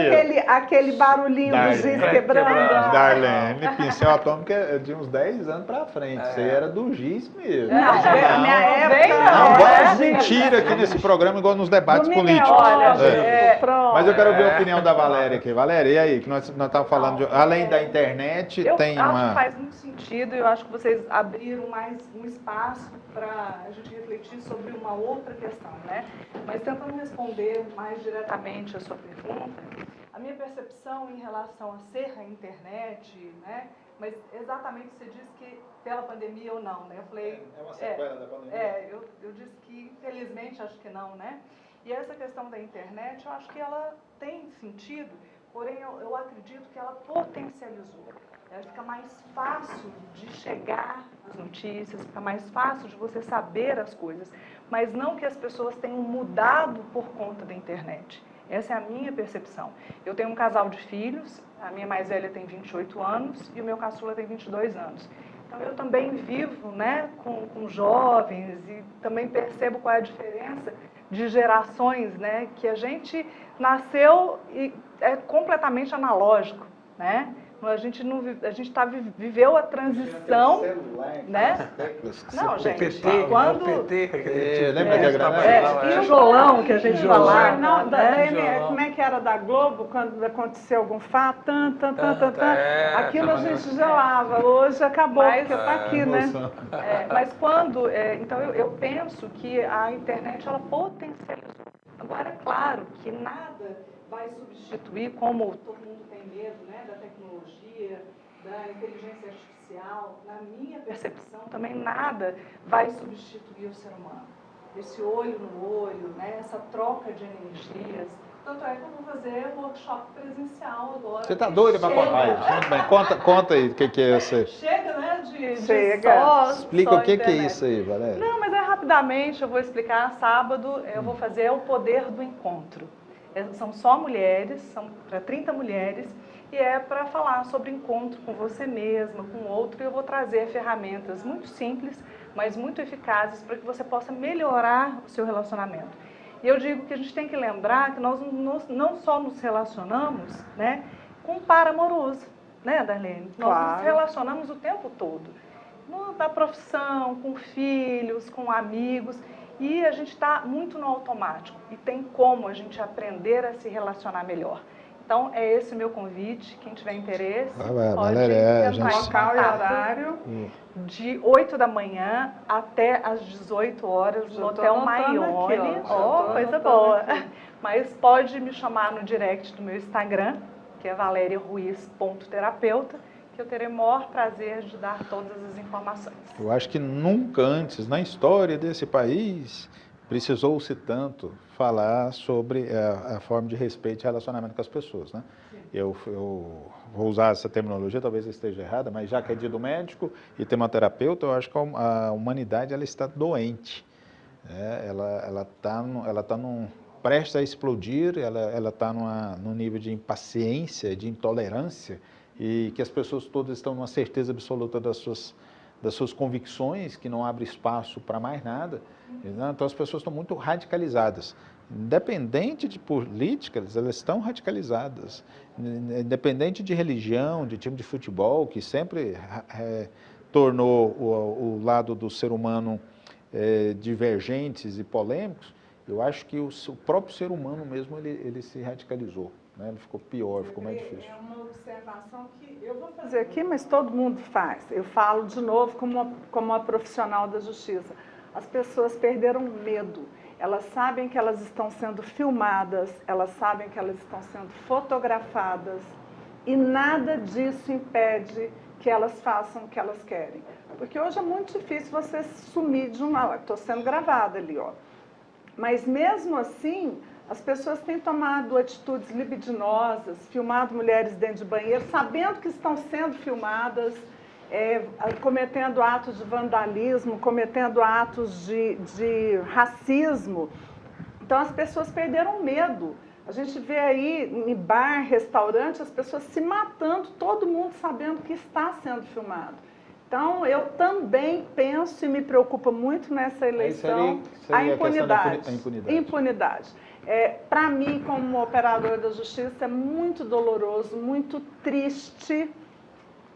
C: aquele barulhinho do giz quebrando.
A: Darlene, pincel atômico é de uns 10 anos pra frente. Isso aí era do giz mesmo.
C: Não, na minha época...
A: Não, bota mentira aqui nesse programa, igual nos debates políticos. Mas eu quero ver a opinião da Valéria aqui. Valéria, e aí? Que nós estávamos falando, além da internet, tem
B: Eu acho que faz muito sentido, eu acho que vocês abriram mais um espaço para a gente refletir sobre uma outra questão, né? Mas tentando responder mais diretamente a sua pergunta, a minha percepção em relação a ser a internet, né? Mas exatamente você disse que pela pandemia ou não, né? Eu falei...
A: É uma sequela da pandemia?
B: Eu disse que infelizmente acho que não, né? E essa questão da internet, eu acho que ela tem sentido, porém eu acredito que ela potencializou. Fica mais fácil de chegar às notícias, fica mais fácil de você saber as coisas, mas não que as pessoas tenham mudado por conta da internet. Essa é a minha percepção. Eu tenho um casal de filhos, a minha mais velha tem 28 anos e o meu caçula tem 22 anos. Então eu também vivo, né, com jovens e também percebo qual é a diferença de gerações, né, que a gente nasceu e é completamente analógico, né? A gente viveu a transição, né? Não, gente, quando...
A: lembra que era
B: tijolão que a gente falava,
C: como é que era da Globo, quando aconteceu algum fato, aquilo a gente gelava, hoje acabou, porque está aqui, né?
B: Mas quando... então, eu penso que a internet, ela potencializou. Agora, é claro que nada vai substituir, como todo mundo tem medo, né, da tecnologia, da inteligência artificial. Na minha percepção, também nada vai substituir o ser humano. Esse olho no olho, né, essa troca de energias. Tanto é que eu vou fazer um workshop presencial agora.
A: Você está doida para contar isso? Muito bem, conta aí o que é isso aí.
B: Chega, né,
A: Explica o que é isso aí, Valéria.
B: Não, mas rapidamente eu vou explicar. Sábado eu vou fazer o poder do encontro. São só mulheres, são para 30 mulheres, e é para falar sobre encontro com você mesma, com o outro, e eu vou trazer ferramentas muito simples, mas muito eficazes para que você possa melhorar o seu relacionamento. E eu digo que a gente tem que lembrar que nós não só nos relacionamos, né, com um par amoroso, né, Darlene? Nós nos relacionamos o tempo todo. Na profissão, com filhos, com amigos... E a gente está muito no automático e tem como a gente aprender a se relacionar melhor. Então, é esse o meu convite. Quem tiver interesse, pode entrar em local e horário de 8 da manhã até às 18 horas no Hotel Maione. Coisa boa. Mas pode me chamar no direct do meu Instagram, que é valeriaruiz.terapeuta, que eu terei o maior prazer de dar todas as informações.
A: Eu acho que nunca antes, na história desse país, precisou-se tanto falar sobre a forma de respeito e relacionamento com as pessoas, né? Eu vou usar essa terminologia, talvez eu esteja errada, mas já que é dia do médico e tem uma terapeuta, eu acho que a humanidade ela está doente. Ela está prestes a explodir, ela está num nível de impaciência, de intolerância, e que as pessoas todas estão numa certeza absoluta das suas convicções, que não abre espaço para mais nada. Então as pessoas estão muito radicalizadas. Independente de política, elas estão radicalizadas. Independente de religião, de time de futebol, que sempre tornou o lado do ser humano divergentes e polêmicos, eu acho que o próprio ser humano mesmo ele se radicalizou. Né? Ele ficou pior, ficou mais difícil.
C: É uma observação que eu vou fazer aqui, mas todo mundo faz. Eu falo de novo como uma profissional da justiça. As pessoas perderam medo. elas sabem que elas estão sendo filmadas, elas sabem que elas estão sendo fotografadas e nada disso impede que elas façam o que elas querem. Porque hoje é muito difícil você sumir de uma... Estou sendo gravada ali, ó. Mas mesmo assim, as pessoas têm tomado atitudes libidinosas, filmado mulheres dentro de banheiro, sabendo que estão sendo filmadas, cometendo atos de vandalismo, cometendo atos de racismo. Então as pessoas perderam medo. A gente vê aí em bar, restaurante, as pessoas se matando, todo mundo sabendo que está sendo filmado. Então, eu também penso e me preocupa muito nessa eleição a impunidade. Impunidade. Para mim, como operadora da justiça, é muito doloroso, muito triste.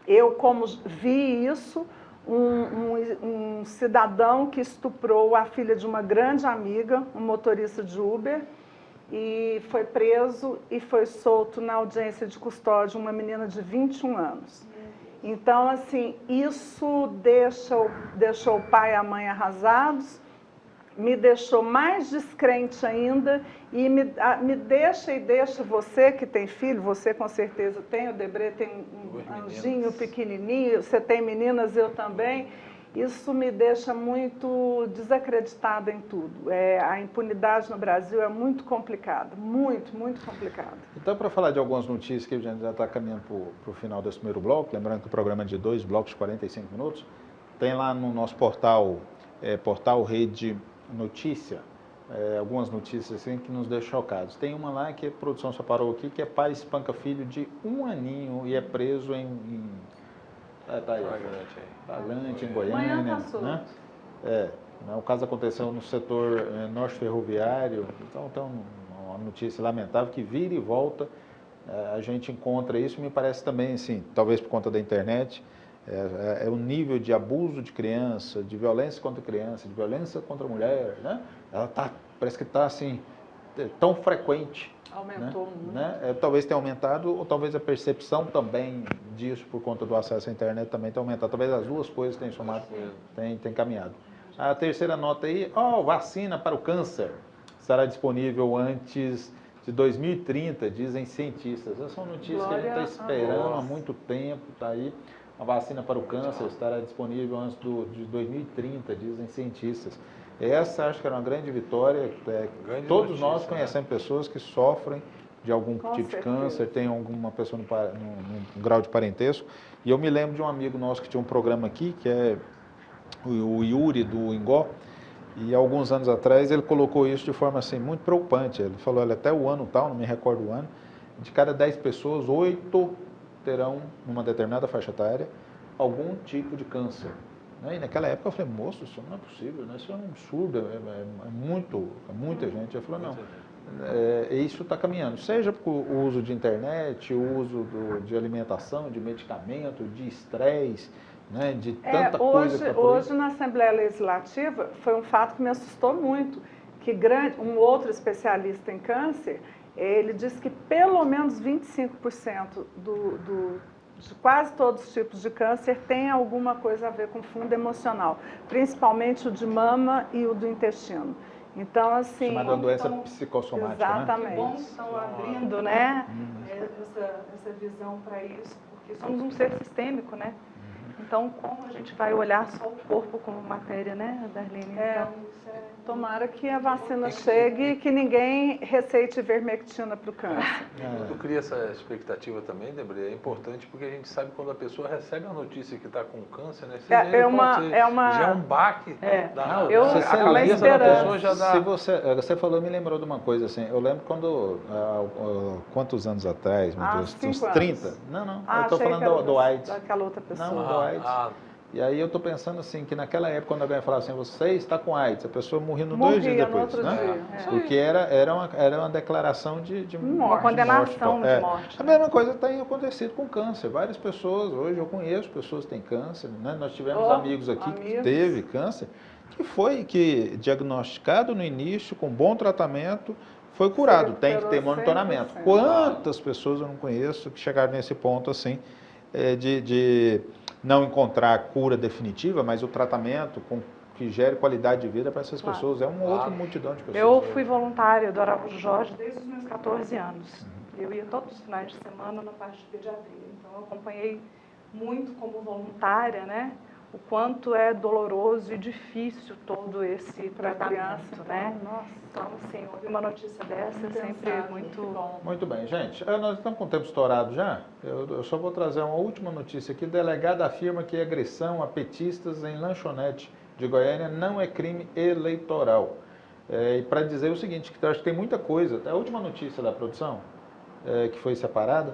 C: Eu, como vi isso, um cidadão que estuprou a filha de uma grande amiga, um motorista de Uber, e foi preso e foi solto na audiência de custódia, uma menina de 21 anos. Então, assim, isso deixou o pai e a mãe arrasados, me deixou mais descrente ainda e me deixa e deixa você que tem filho, você com certeza tem, o Debré tem um anjinho pequenininho, você tem meninas, eu também. Isso me deixa muito desacreditada em tudo. A impunidade no Brasil é muito complicada, muito, muito complicada.
A: Então, para falar de algumas notícias que a gente já está caminhando para o final desse primeiro bloco, lembrando que o programa é de 2 blocos de 45 minutos, tem lá no nosso portal, portal Rede Notícia, algumas notícias assim que nos deixam chocados. Tem uma lá que a produção só parou aqui, que é pai espanca filho de 1 aninho e é preso tá aí, Flagrante, em Goiânia, né? O caso aconteceu no setor norte ferroviário, então tem uma notícia lamentável que vira e volta, a gente encontra isso, me parece também, assim, talvez por conta da internet, o nível de abuso de criança, de violência contra criança, de violência contra mulher, né? Parece que está assim, tão frequente.
C: Aumentou muito.
A: Né? Talvez tenha aumentado, ou talvez a percepção também disso, por conta do acesso à internet, também tenha aumentado. Talvez as duas coisas tenham somado, tenham caminhado. A terceira nota aí, vacina para o câncer estará disponível antes de 2030, dizem cientistas. Essa é uma notícia que a gente está esperando há muito tempo, está aí. A vacina para o câncer estará disponível antes de 2030, dizem cientistas. Essa acho que era uma grande vitória. Todos nós conhecemos pessoas que sofrem de algum tipo de câncer, tem alguma pessoa num grau de parentesco. E eu me lembro de um amigo nosso que tinha um programa aqui, que é o Yuri do Ingó, e alguns anos atrás ele colocou isso de forma assim, muito preocupante. Ele falou, olha, até o ano tal, não me recordo o ano, de cada 10 pessoas, 8 terão, numa determinada faixa etária, algum tipo de câncer. E naquela época eu falei, moço, isso não é possível, né? Isso é um absurdo, muita gente. Eu falei, não, isso está caminhando, seja por o uso de internet, o uso de alimentação, de medicamento, de estresse, né? De tanta coisa.
C: Hoje na Assembleia Legislativa foi um fato que me assustou muito, que um outro especialista em câncer, ele disse que pelo menos 25% de quase todos os tipos de câncer tem alguma coisa a ver com fundo emocional, principalmente o de mama e o do intestino. Então, assim...
A: Chamada doença psicossomática,
C: exatamente.
A: Né?
B: Que bom que estão abrindo, né, essa visão para isso, porque somos um ser sistêmico, né? Então, como a gente vai olhar só o corpo como matéria, né, Darlene? Então,
C: tomara que a vacina chegue e que ninguém receite ivermectina para o câncer.
D: Quando cria essa expectativa também, Debré, é importante porque a gente sabe quando a pessoa recebe a notícia que está com câncer, né? Já é um baque.
C: A cabeça da pessoa já dá...
A: Você falou, me lembrou de uma coisa assim, eu lembro quando, quantos anos atrás, meu Deus, uns 30? Não, eu estou falando do AIDS.
C: Daquela outra pessoa.
A: Não, do AIDS. E aí eu estou pensando assim, que naquela época, quando alguém falava assim, você está com AIDS, a pessoa morria 2 dias depois, né? Porque era uma declaração de morte.
B: Uma condenação de morte.
A: A mesma coisa tem acontecido com câncer. Várias pessoas, hoje eu conheço pessoas que têm câncer, né? Nós tivemos amigos aqui que teve câncer, que diagnosticado no início, com bom tratamento, foi curado. Tem que ter monitoramento. Quantas pessoas eu não conheço que chegaram nesse ponto assim, de não encontrar a cura definitiva, mas o tratamento que gere qualidade de vida para essas
B: Claro.
A: pessoas. É uma outra multidão de pessoas.
B: Eu fui voluntária do Araújo Jorge desde os meus 14 anos. Eu ia todos os finais de semana na parte de pediatria. Então, eu acompanhei muito como voluntária, né? O quanto é doloroso e difícil todo esse tratamento, né?
C: Nossa.
B: Então, assim, ouvir uma notícia dessa é sempre muito bom.
A: Muito bem, gente. Nós estamos com o tempo estourado já. Eu só vou trazer uma última notícia aqui. Delegado afirma que agressão a petistas em lanchonete de Goiânia não é crime eleitoral. E para dizer o seguinte, que eu acho que tem muita coisa. A última notícia da produção, que foi separada,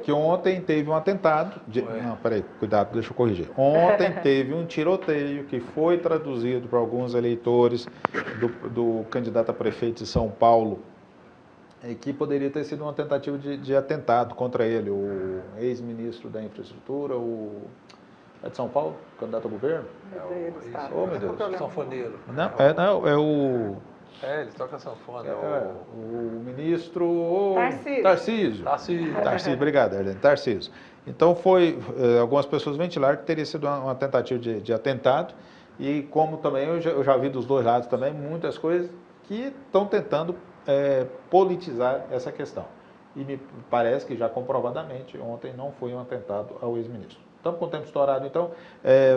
A: que ontem teve um atentado. Não, peraí, cuidado, deixa eu corrigir. Ontem teve um tiroteio que foi traduzido para alguns eleitores do candidato a prefeito de São Paulo, que poderia ter sido uma tentativa de atentado contra ele, o ex-ministro da Infraestrutura, é de São Paulo, candidato a governo?
D: Oh, meu Deus, sanfoneiro.
A: Não, é o...
D: ele toca sanfona.
A: O ministro...
C: Tarcísio.
A: Tarcísio, obrigado, Arlene. Tarcísio. Então, algumas pessoas ventilaram que teria sido uma tentativa de atentado, e como também eu já vi dos dois lados também muitas coisas que estão tentando politizar essa questão. E me parece que já comprovadamente ontem não foi um atentado ao ex-ministro. Estamos com o tempo estourado, então.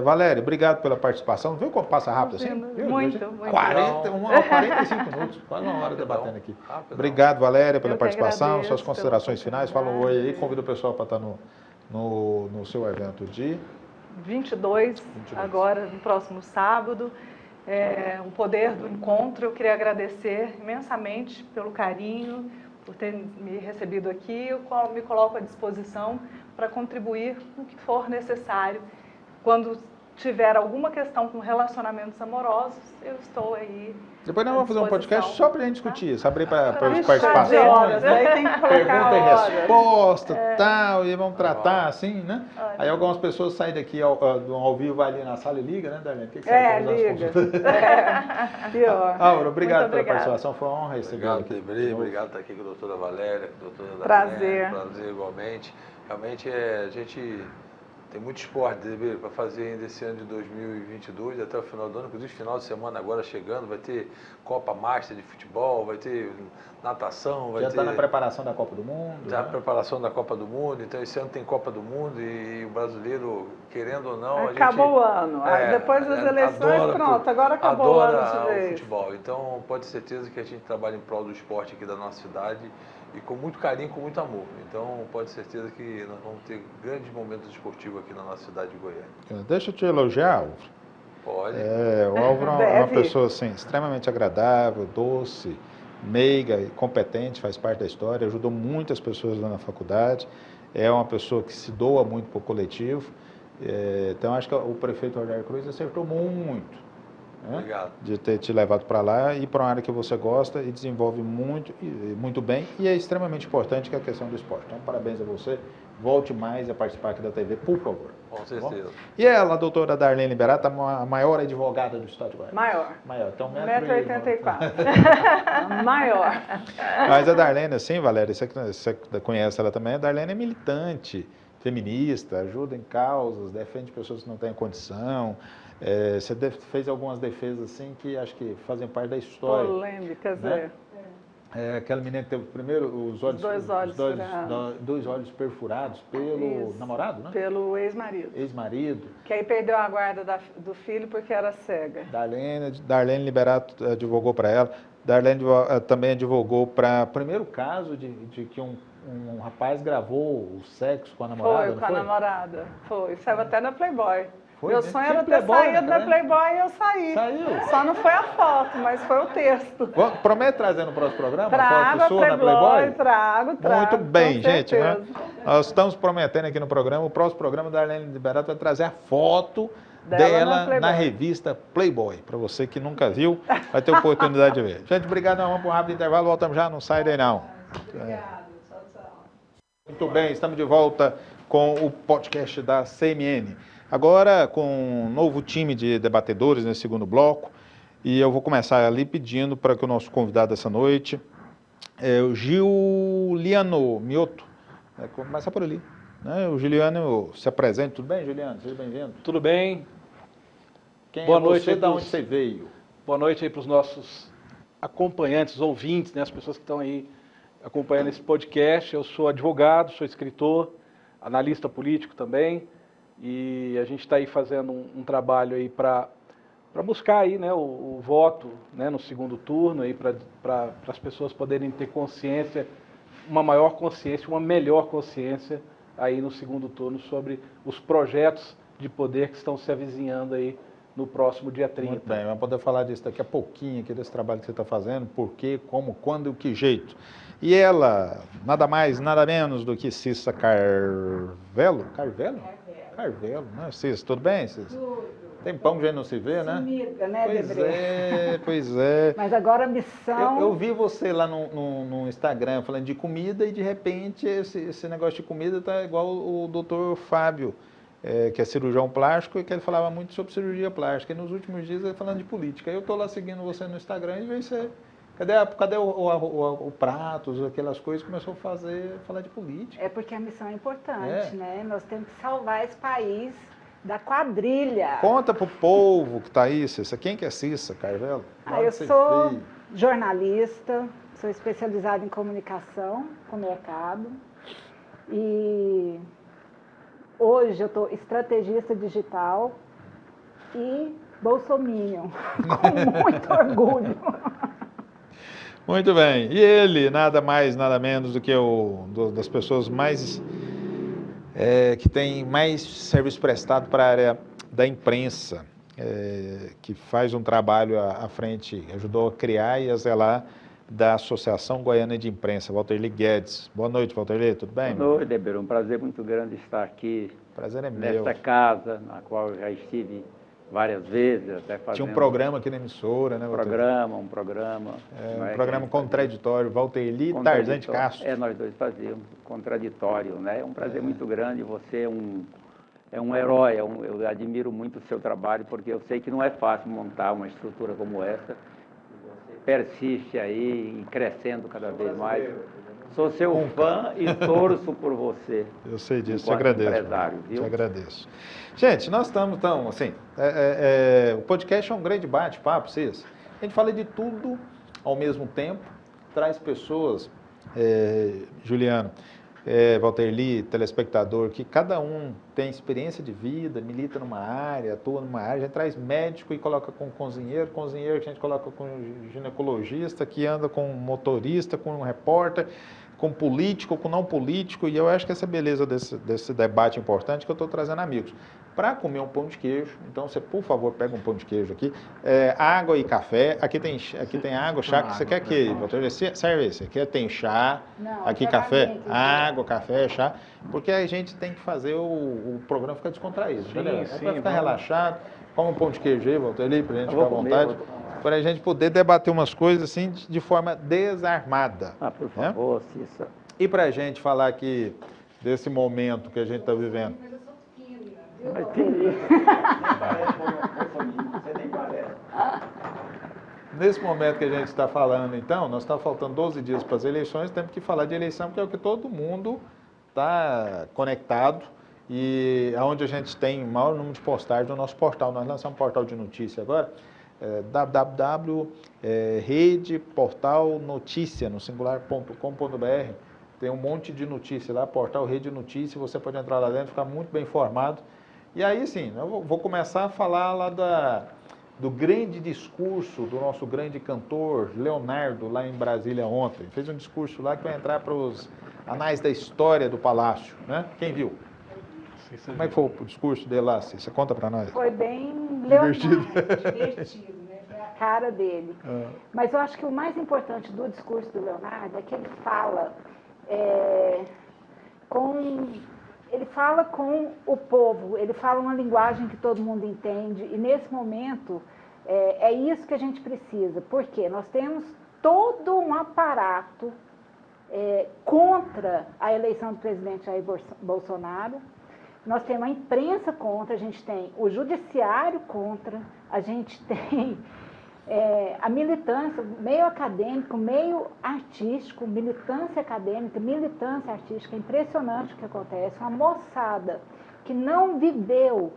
A: Valéria, obrigado pela participação. Viu como passa rápido assim?
B: Muito.
A: 45 minutos, quase uma hora debatendo aqui. Obrigado, Valéria, pela participação. Suas considerações finais. Fala um oi aí, convido o pessoal para estar no seu evento de...
B: 22, agora, no próximo sábado. O poder do encontro. Eu queria agradecer imensamente pelo carinho, por ter me recebido aqui. Eu me coloco à disposição para contribuir com o que for necessário. Quando tiver alguma questão com relacionamentos amorosos, eu estou aí.
A: Depois nós vamos fazer um podcast só para a gente discutir, abrir para
C: Participações,
A: né?
C: Tem que
A: Pergunta e
C: horas.
A: resposta, tal, e vamos tratar assim, né? Aí algumas pessoas saem daqui ao vivo, vai ali na sala e liga, né, Darlene? O que você
C: liga. Pior.
A: Aura, obrigado pela participação, foi uma honra receber aqui.
D: Obrigado por estar aqui com a doutora Valéria, com a doutora
C: Prazer.
D: Darlene. Prazer igualmente. Realmente a gente tem muito esporte para fazer ainda esse ano de 2022, até o final do ano, inclusive final de semana agora chegando, vai ter Copa Master de futebol, vai ter natação, vai
A: já
D: ter...
A: está na preparação da Copa do Mundo.
D: Já na preparação da Copa do Mundo, então esse ano tem Copa do Mundo e o brasileiro, querendo ou não,
C: acabou o ano. Depois das eleições, pronto, agora acabou o ano de vez.
D: Futebol. Então pode ter certeza que a gente trabalha em prol do esporte aqui da nossa cidade e com muito carinho, com muito amor. Então pode ter certeza que nós vamos ter grandes momentos esportivos aqui na nossa cidade de Goiânia.
A: Deixa eu te elogiar, Álvaro.
D: Pode.
A: O Álvaro é uma pessoa assim, extremamente agradável, doce, meiga e competente, faz parte da história, ajudou muitas pessoas lá na faculdade, é uma pessoa que se doa muito para o coletivo. Então acho que o prefeito Rogério Cruz acertou muito.
D: Obrigado.
A: De ter te levado para lá e para uma área que você gosta e desenvolve muito bem, e é extremamente importante que é a questão do esporte. Então, parabéns a você. Volte mais a participar aqui da TV, por favor.
D: Com certeza.
A: E ela, a doutora Darlene Liberato, a maior advogada do estado de Goiás.
C: Maior.
A: Então,
C: 1,84 m. Maior.
A: Mas a Darlene, assim, Valéria, você conhece ela também, a Darlene é militante, feminista, ajuda em causas, defende pessoas que não têm condição. Você fez algumas defesas assim que acho que fazem parte da história.
C: Polêmicas,
A: né? Aquela menina que teve primeiro dois olhos perfurados pelo namorado, né?
C: Pelo ex-marido.
A: Ex-marido.
C: Que aí perdeu a guarda do filho porque era cega.
A: Darlene Liberato advogou para ela. Darlene também advogou para o primeiro caso de que um rapaz gravou o sexo com a namorada.
C: Foi, com a namorada. Foi. Saiu até na Playboy.
A: Foi,
C: meu sonho era ter saído da Playboy e eu saí.
A: Saiu?
C: Só não foi a foto, mas foi o texto.
A: Promete trazer no próximo programa
C: a foto sua na Playboy? Trago.
A: Muito bem, gente. Né? Nós estamos prometendo aqui no programa, o próximo programa da Darlene Liberato vai trazer a foto dela na revista Playboy. Para você que nunca viu, vai ter oportunidade de ver. Gente, obrigado. Vamos para um rápido intervalo, voltamos já, não sai daí não.
C: Obrigado, tchau.
A: Muito bem, estamos de volta com o podcast da CMN. Agora com um novo time de debatedores nesse segundo bloco, e eu vou começar ali pedindo para que o nosso convidado essa noite, o Giuliano Mioto, começar por ali. Né? O Giuliano se apresente. Tudo bem, Giuliano? Seja bem-vindo.
E: Tudo bem.
A: Quem
E: Boa
A: é
E: noite
A: você,
E: aí
A: de onde
E: pros-
A: você veio?
E: Boa noite aí para os nossos acompanhantes, ouvintes, né, as pessoas que estão aí acompanhando esse podcast. Eu sou advogado, sou escritor, analista político também, e a gente está aí fazendo um trabalho aí para buscar aí, né, o voto, né, no segundo turno aí para as pessoas poderem ter consciência, uma maior consciência, uma melhor consciência aí no segundo turno sobre os projetos de poder que estão se avizinhando aí no próximo dia 30.
A: Muito bem, vamos poder falar disso daqui a pouquinho, aqui desse trabalho que você está fazendo, por quê, como, quando e que jeito. E ela, nada mais, nada menos do que Cissa Carvelo? Carvelo? Carvelo, né? Cissa, tudo bem, Cissa?
F: Tudo.
A: Tem pão que a gente não se vê, né?
F: Sumida, né,
A: Pois
F: Debré?
A: pois é.
F: Mas agora a missão...
A: Eu vi você lá no Instagram falando de comida e de repente esse negócio de comida tá igual o doutor Fábio, que é cirurgião plástico e que ele falava muito sobre cirurgia plástica. E nos últimos dias ele falando de política. Eu estou lá seguindo você no Instagram e vejo você... Cadê o pratos, aquelas coisas, começou a falar de política.
F: É porque a missão é importante, né? Nós temos que salvar esse país da quadrilha.
A: Conta pro povo que está aí, Cissa, quem que é Cissa Carvelo?
F: Eu sou jornalista, sou especializada em comunicação com o mercado e hoje eu estou estrategista digital e bolsominion, com muito orgulho.
A: Muito bem. E ele, nada mais, nada menos do que das pessoas mais que tem mais serviço prestado para a área da imprensa, que faz um trabalho à frente, ajudou a criar e a zelar da Associação Goiana de Imprensa, Walterli Guedes. Boa noite, Walterli, tudo bem?
G: Boa noite, Deber. Um prazer muito grande estar aqui
A: Prazer é meu.
G: nesta casa, na qual eu já estive várias vezes, até fazendo...
A: Tinha um programa aqui na emissora, né, Walterli?
G: Um programa...
A: Um programa contraditório, Walterli e Tarzan de Castro.
G: Nós dois fazíamos, contraditório, né? É um prazer muito grande, você é um herói, eu admiro muito o seu trabalho, porque eu sei que não é fácil montar uma estrutura como essa, você persiste aí e crescendo cada vez mais. Sou seu fã e torço por você.
A: Eu sei disso, te
G: enquanto
A: agradeço.
G: empresário, viu?
A: Te agradeço. Gente, nós estamos, então, assim, o podcast é um grande bate-papo, Cissa. A gente fala de tudo ao mesmo tempo, traz pessoas, Juliano, Walterli, telespectador, que cada um tem experiência de vida, milita numa área, atua numa área, a gente traz médico e coloca com cozinheiro que a gente coloca com ginecologista, que anda com motorista, com um repórter, com político, com não político, e eu acho que essa beleza desse debate importante que eu estou trazendo amigos. Para comer um pão de queijo, então você, por favor, pega um pão de queijo aqui, água e café, aqui tem água, chá, que você quer que, Walter, serve esse, aqui tem chá,
F: Não,
A: aqui
F: é
A: café,
F: realmente,
A: água, café, chá, porque a gente tem que fazer o programa ficar descontraído, entendeu?
E: sim,
A: Para ficar
E: vamos.
A: relaxado, come um pão de queijo aí, Walter, ali, para a gente
G: Eu
A: ficar à
G: vou comer,
A: vontade, para a gente poder debater umas coisas assim de forma desarmada.
G: Por
A: né?
G: favor, Cissa.
A: E para a gente falar aqui desse momento que a gente está vivendo.
G: Mas que
A: Nesse momento que a gente está falando, então, nós está faltando 12 dias para as eleições, temos que falar de eleição, porque é o que todo mundo está conectado e aonde a gente tem o maior número de postagens no nosso portal. Nós lançamos um portal de notícia agora, www.redeportalnoticia, no singular.com.br. Tem um monte de notícia lá, portal Rede Notícia, você pode entrar lá dentro, ficar muito bem informado. E aí, sim, eu vou começar a falar lá do grande discurso do nosso grande cantor, Leonardo, lá em Brasília ontem. Fez um discurso lá que vai entrar para os anais da história do Palácio, né? Quem viu? Como é que foi o discurso dele lá, Cissa? Conta para nós.
F: Foi bem divertido, né? Foi a cara dele. Mas eu acho que o mais importante do discurso do Leonardo é que ele fala com o povo, ele fala uma linguagem que todo mundo entende, e nesse momento é isso que a gente precisa, porque nós temos todo um aparato contra a eleição do presidente Jair Bolsonaro, nós temos a imprensa contra, a gente tem o judiciário contra, a gente tem a militância, meio acadêmico, meio artístico, militância acadêmica, militância artística, é impressionante o que acontece, uma moçada que não viveu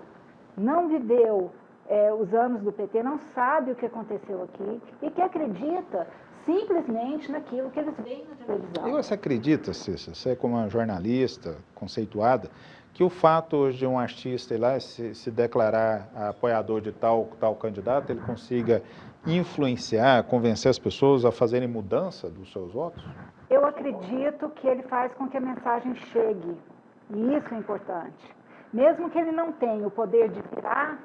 F: os anos do PT, não sabe o que aconteceu aqui e que acredita simplesmente naquilo que eles veem na televisão.
A: E você acredita, Cícera, você como uma jornalista conceituada, que o fato hoje de um artista ir lá se declarar apoiador de tal candidato, ele consiga influenciar, convencer as pessoas a fazerem mudança dos seus votos?
F: Eu acredito que ele faz com que a mensagem chegue, e isso é importante. Mesmo que ele não tenha o poder de virar,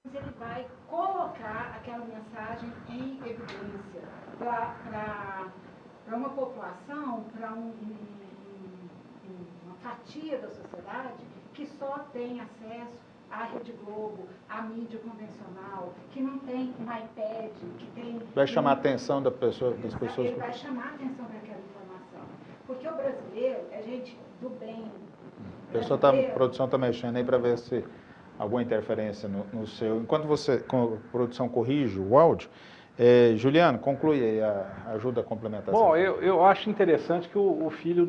F: ele vai colocar aquela mensagem em evidência para uma população, para uma fatia da sociedade que só tem acesso à Rede Globo, à mídia convencional, que não tem um iPad, que tem...
A: Vai chamar a atenção das pessoas?
F: Ele vai chamar a atenção para aquela informação. Porque o brasileiro é gente do bem.
A: A produção está mexendo aí para ver se alguma interferência no seu... Enquanto a produção corrige o áudio, Juliano, conclui aí, ajuda a complementar.
E: Bom, eu acho interessante que o filho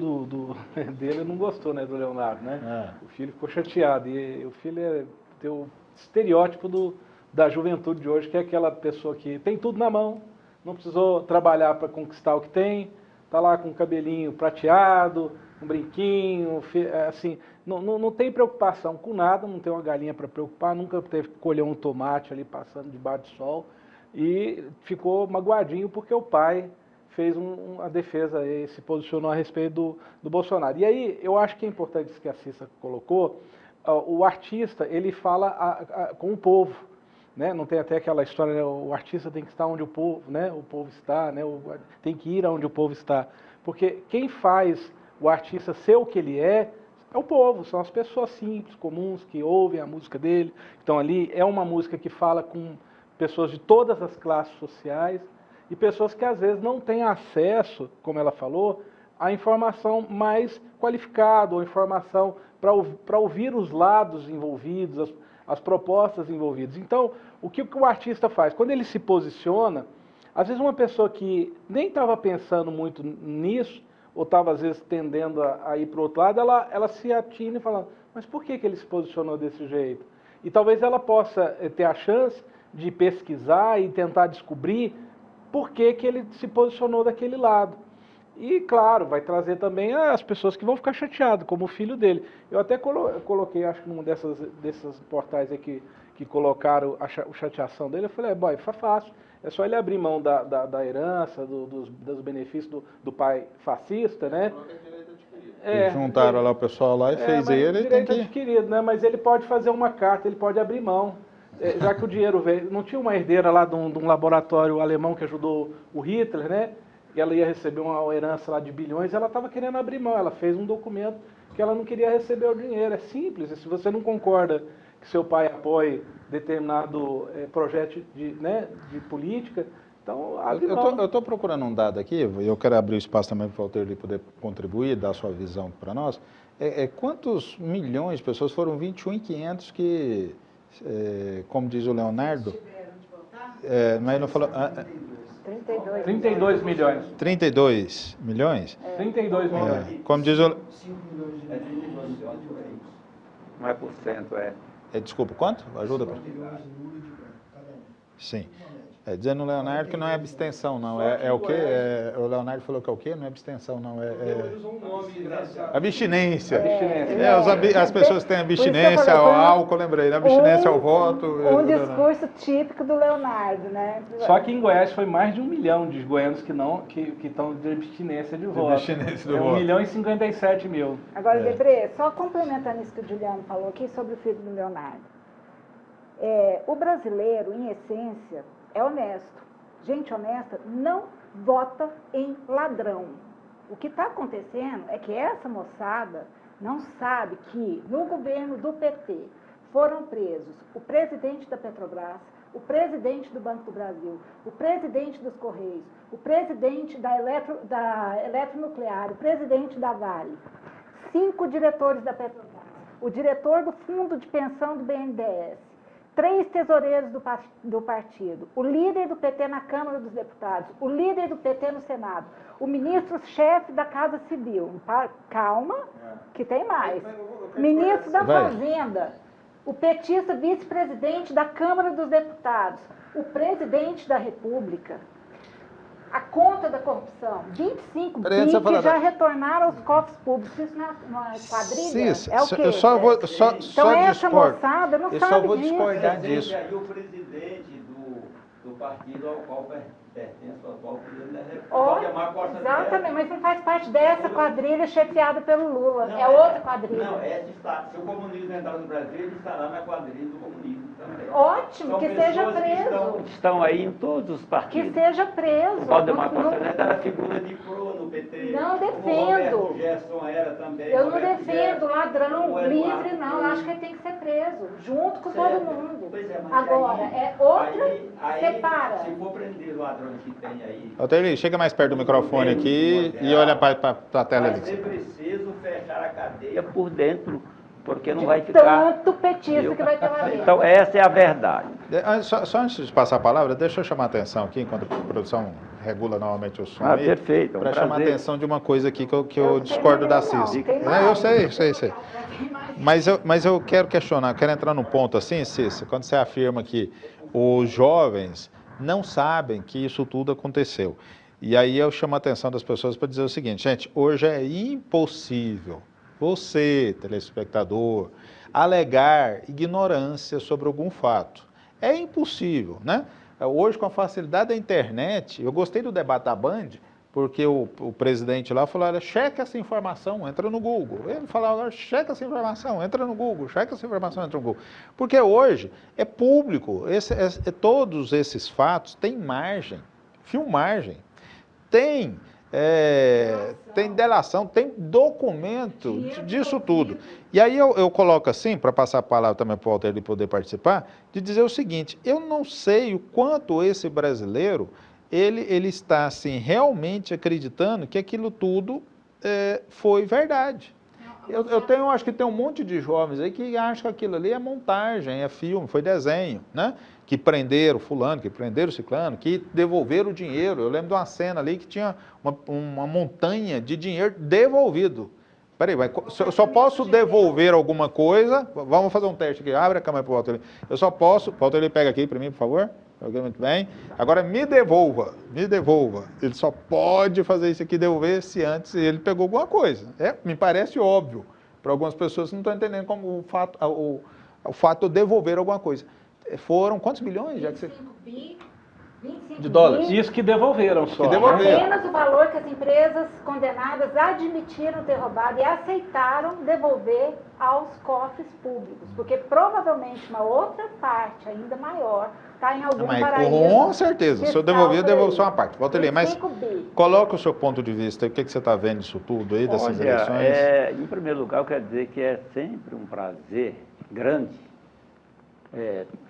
E: dele não gostou, né, do Leonardo, né? O filho ficou chateado, e o filho tem o estereótipo da juventude de hoje, que é aquela pessoa que tem tudo na mão, não precisou trabalhar para conquistar o que tem, está lá com o cabelinho prateado, um brinquinho, assim, não tem preocupação com nada, não tem uma galinha para preocupar, nunca teve que colher um tomate ali passando debaixo do sol, e ficou magoadinho porque o pai fez uma defesa e se posicionou a respeito do Bolsonaro. E aí, eu acho que é importante isso que a Cissa colocou, o artista, ele fala com o povo, né? Não tem até aquela história, né? O artista tem que estar onde o povo está, né? Tem que ir aonde o povo está, porque quem faz o artista ser o que ele é o povo, são as pessoas simples, comuns, que ouvem a música dele, estão ali, é uma música que fala com pessoas de todas as classes sociais e pessoas que às vezes não têm acesso, como ela falou, à informação mais qualificada, ou informação para ouvir os lados envolvidos, as propostas envolvidas. Então, o que o artista faz? Quando ele se posiciona, às vezes uma pessoa que nem estava pensando muito nisso, ou estava às vezes tendendo a ir para o outro lado, ela se atina e fala, mas por que ele se posicionou desse jeito? E talvez ela possa ter a chance de pesquisar e tentar descobrir por que ele se posicionou daquele lado. E, claro, vai trazer também as pessoas que vão ficar chateadas, como o filho dele. Eu até coloquei, acho que num desses portais aqui que colocaram a chateação dele, eu falei, boy, foi fácil, é só ele abrir mão da herança, dos benefícios do pai fascista, né?
A: Juntaram lá o pessoal lá e fez ele tem que...
E: adquirido, né? Mas ele pode fazer uma carta, ele pode abrir mão. Já que o dinheiro veio, não tinha uma herdeira lá de um laboratório alemão que ajudou o Hitler, né? E ela ia receber uma herança lá de bilhões, ela estava querendo abrir mão, ela fez um documento que ela não queria receber o dinheiro. É simples, se você não concorda que seu pai apoie determinado projeto de política, então abre mão.
A: Eu estou procurando um dado aqui, eu quero abrir o espaço também para o Valter poder contribuir, dar a sua visão para nós. Quantos milhões de pessoas, foram 21.500 que... como diz o Leonardo, mas não falou...
E: 32 milhões.
A: 32 milhões?
E: 32 milhões.
A: Como diz o...
G: 5 milhões de não é por cento,
A: desculpa, quanto? Ajuda para... Sim. Dizendo o Leonardo que não é abstenção, não. O quê? O Leonardo falou que é o quê? Não é abstenção, não.
E: Ele usou um nome engraçado.
A: Abstinência. As pessoas têm abstinência ao álcool, lembrei, né? Abstinência ao voto.
F: Um discurso típico do Leonardo, né?
E: Só que em Goiás foi mais de 1 milhão de goianos que estão de abstinência de voto. 1 milhão e 57 mil.
F: Agora, Debré, só complementando isso que o Juliano falou aqui sobre o filho do Leonardo. O brasileiro, em essência, é honesto. Gente honesta não vota em ladrão. O que está acontecendo é que essa moçada não sabe que no governo do PT foram presos o presidente da Petrobras, o presidente do Banco do Brasil, o presidente dos Correios, o presidente da Eletronuclear, o presidente da Vale, 5 diretores da Petrobras, o diretor do Fundo de Pensão do BNDES, 3 tesoureiros do partido, o líder do PT na Câmara dos Deputados, o líder do PT no Senado, o ministro-chefe da Casa Civil, calma, que tem mais, ministro da Fazenda, o petista vice-presidente da Câmara dos Deputados, o presidente da República, a conta da corrupção, 25 bi que já retornaram aos cofres públicos. Isso não é quadrilha?
A: Sim,
F: é o quê?
A: Eu só vou,
F: então essa moçada não
A: eu
F: sabe
A: só vou
F: disso.
A: discordar disso.
G: Aí o presidente do partido ao qual pertence ao atual presidente da República,
F: Ó,
G: Valdemar Costa Neto.
F: exatamente, mas não faz parte dessa quadrilha chefiada pelo Lula.
G: Não,
F: é outra quadrilha.
G: Não, essa está. Se o comunismo entrar no Brasil, ele estará na quadrilha do comunismo também.
F: Ótimo,
G: São
F: que seja
G: pessoas
F: preso.
G: que estão aí em todos os
F: Que
G: partidos.
F: seja preso.
G: O Valdemar
F: Não-
G: Costa Neto era figura de proa no PT.
F: Não
G: O
F: defendo.
G: Roberto Jefferson era também.
F: Eu não
G: Roberto
F: defendo
G: Jefferson,
F: ladrão
G: o Eduardo
F: livre, não. Eu acho que ele tem que ser preso, junto com
G: Certo.
F: todo mundo.
G: Pois é, mas
F: Agora,
G: aí-
F: é outra,
G: aí,
F: separa.
G: Se for prender ladrões que tem aí,
A: Altair, chega mais perto do microfone aqui e olha para a tela
G: vai
A: ali.
G: ser preciso fechar a cadeia por dentro, porque não vai ficar...
F: Tanto petista que vai ter lá dentro.
G: Então, essa é a verdade.
A: Só antes de passar a palavra, deixa eu chamar a atenção aqui, enquanto a produção regula novamente o som aí.
G: Perfeito, é um
A: Para chamar a
G: prazer.
A: atenção de uma coisa aqui que eu
F: Eu
A: discordo da
F: sei, não,
A: Cissa.
F: tem
A: É,
F: mais.
A: eu sei. Mas eu quero questionar, quero entrar num ponto assim, Cissa, quando você afirma que os jovens não sabem que isso tudo aconteceu. E aí eu chamo a atenção das pessoas para dizer o seguinte, gente, hoje é impossível você, telespectador, alegar ignorância sobre algum fato. É impossível, né? Hoje, com a facilidade da internet, eu gostei do debate da Band, porque o presidente lá falou, olha, checa essa informação, entra no Google. Ele falou, agora, checa essa informação, entra no Google, checa essa informação, entra no Google. Porque hoje é público, todos esses fatos têm margem, filmagem, tem delação, tem documento disso tudo. E aí eu coloco assim, para passar a palavra também para o Walter ele poder participar, de dizer o seguinte, eu não sei o quanto esse brasileiro, ele está assim, realmente acreditando que aquilo tudo foi verdade. Eu acho que tem um monte de jovens aí que acham que aquilo ali é montagem, é filme, foi desenho, né? Que prenderam fulano, que prenderam ciclano, que devolveram o dinheiro. Eu lembro de uma cena ali que tinha uma montanha de dinheiro devolvido. Peraí, eu só posso devolver alguma coisa, vamos fazer um teste aqui, abre a câmera para o Walter. Eu só posso, o Walter pega aqui para mim, por favor. Muito bem. Agora me devolva. Ele só pode fazer isso aqui, devolver se antes ele pegou alguma coisa. Me parece óbvio para algumas pessoas que não estão entendendo como o fato de devolver alguma coisa. Foram quantos milhões? Já que você...
F: 25
A: de dólares.
F: bi,
E: Isso que devolveram só.
A: Que devolveram.
F: apenas o valor que as empresas condenadas admitiram ter roubado e aceitaram devolver aos cofres públicos, porque provavelmente uma outra parte ainda maior está em algum paraíso.
A: Com certeza. Se eu devolver, eu devolvo só uma parte. Volta ali, mas
F: 25 bi.
A: coloca o seu ponto de vista. O que você está vendo disso tudo aí, dessas eleições?
G: Em primeiro lugar, eu quero dizer que é sempre um prazer grande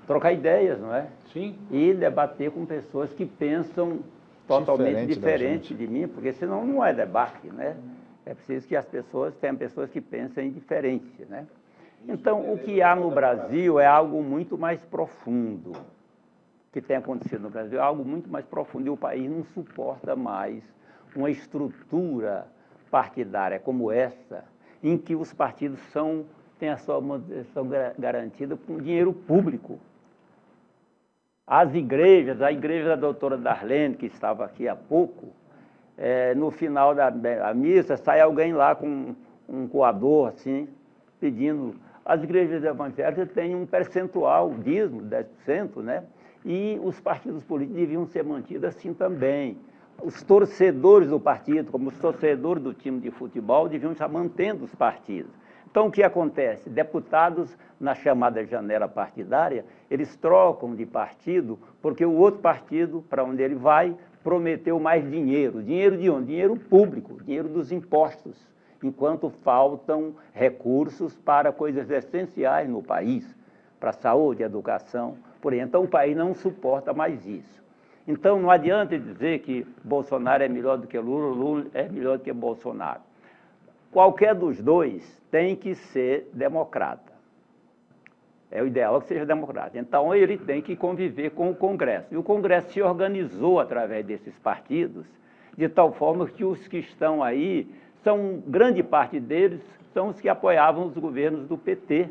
G: trocar ideias, não é?
E: Sim.
G: E debater com pessoas que pensam totalmente diferente de mim, porque senão não é debate, né? É preciso que as pessoas tenham pessoas que pensem diferente, né? Então, o que há no Brasil é algo muito mais profundo. O que tem acontecido no Brasil é algo muito mais profundo e o país não suporta mais uma estrutura partidária como essa, em que os partidos têm a sua manutenção garantida com dinheiro público. As igrejas, a igreja da doutora Darlene, que estava aqui há pouco, no final da missa, sai alguém lá com um coador, assim, pedindo... As igrejas evangélicas têm um percentual, dízimo, 10%, né? E os partidos políticos deviam ser mantidos assim também. Os torcedores do partido, como os torcedores do time de futebol, deviam estar mantendo os partidos. Então, o que acontece? Deputados, na chamada janela partidária, eles trocam de partido porque o outro partido, para onde ele vai, prometeu mais dinheiro. Dinheiro de onde? Dinheiro público, dinheiro dos impostos, enquanto faltam recursos para coisas essenciais no país, para saúde, educação, por aí. Então, o país não suporta mais isso. Então, não adianta dizer que Bolsonaro é melhor do que Lula, Lula é melhor do que Bolsonaro. Qualquer dos dois tem que ser democrata. É o ideal que seja democrata. Então, ele tem que conviver com o Congresso. E o Congresso se organizou através desses partidos, de tal forma que os que estão aí, grande parte deles, são os que apoiavam os governos do PT.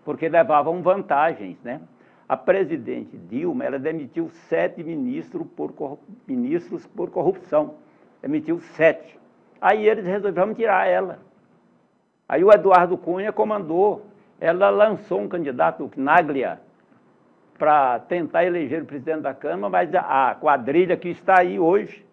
G: porque levavam vantagens, né? A presidente Dilma, ela demitiu 7 ministros por corrupção. Demitiu 7. Aí eles resolveram tirar ela. Aí o Eduardo Cunha comandou. Ela lançou um candidato, o Knaglia, para tentar eleger o presidente da Câmara, mas a quadrilha que está aí hoje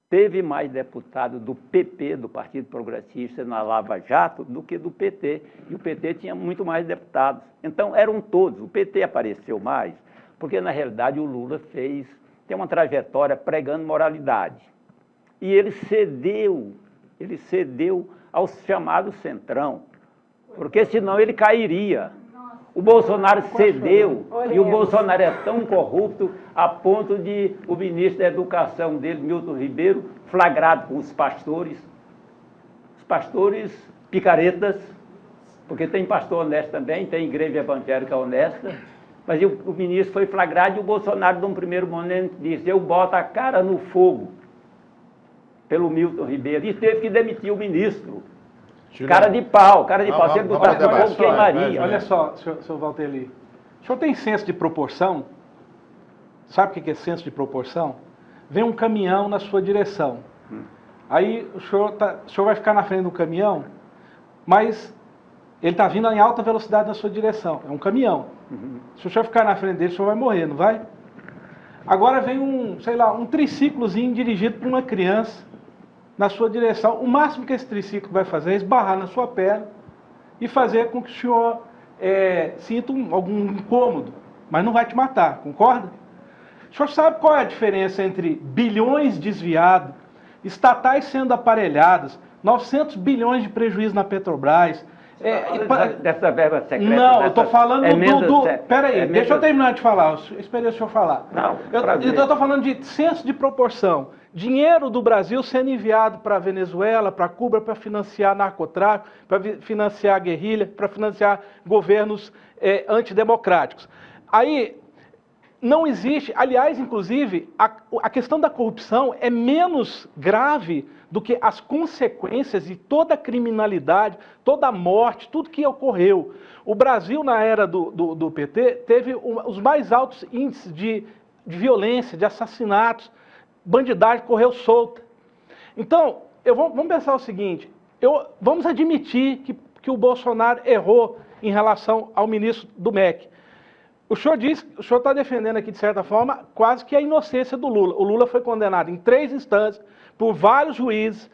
G: teve mais deputados do PP, do Partido Progressista, na Lava Jato, do que do PT. E o PT tinha muito mais deputados. Então, eram todos. O PT apareceu mais, porque, na realidade, o Lula tem uma trajetória pregando moralidade. E ele cedeu ao chamado Centrão, porque senão ele cairia. O Bolsonaro cedeu, e o Bolsonaro é tão corrupto a ponto de o ministro da Educação dele, Milton Ribeiro, flagrado com os pastores picaretas, porque tem pastor honesto também, tem igreja evangélica honesta, mas o ministro foi flagrado e o Bolsonaro, num primeiro momento, disse: eu boto a cara no fogo pelo Milton Ribeiro, e teve que demitir o ministro. Cara de pau, se ele botasse no fogo, queimaria.
E: Olha só, senhor Valteli, o senhor tem senso de proporção? Sabe o que é senso de proporção? Vem um caminhão na sua direção. Aí o senhor vai ficar na frente do caminhão, mas ele está vindo em alta velocidade na sua direção. É um caminhão. Se o senhor ficar na frente dele, o senhor vai morrer, não vai? Agora vem um triciclozinho dirigido por uma criança na sua direção. O máximo que esse triciclo vai fazer é esbarrar na sua perna e fazer com que o senhor sinta algum incômodo, mas não vai te matar, concorda? O senhor sabe qual é a diferença entre bilhões desviados, estatais sendo aparelhadas, 900 bilhões de prejuízo na Petrobras...
G: dessa verba secreta?
E: Não, eu estou falando Peraí, deixa eu terminar de falar, eu esperei o senhor falar.
G: Não,
E: eu estou falando de senso de proporção. Dinheiro do Brasil sendo enviado para a Venezuela, para Cuba, para financiar narcotráfico, para financiar a guerrilha, para financiar governos antidemocráticos. Aí, não existe, aliás, inclusive, a questão da corrupção é menos grave do que as consequências de toda a criminalidade, toda a morte, tudo que ocorreu. O Brasil, na era do PT, teve os mais altos índices de violência, de assassinatos, bandidagem correu solta. Então, vamos pensar o seguinte, vamos admitir que o Bolsonaro errou em relação ao ministro do MEC. O senhor está defendendo aqui, de certa forma, quase que a inocência do Lula. O Lula foi condenado em 3 instâncias, por vários juízes,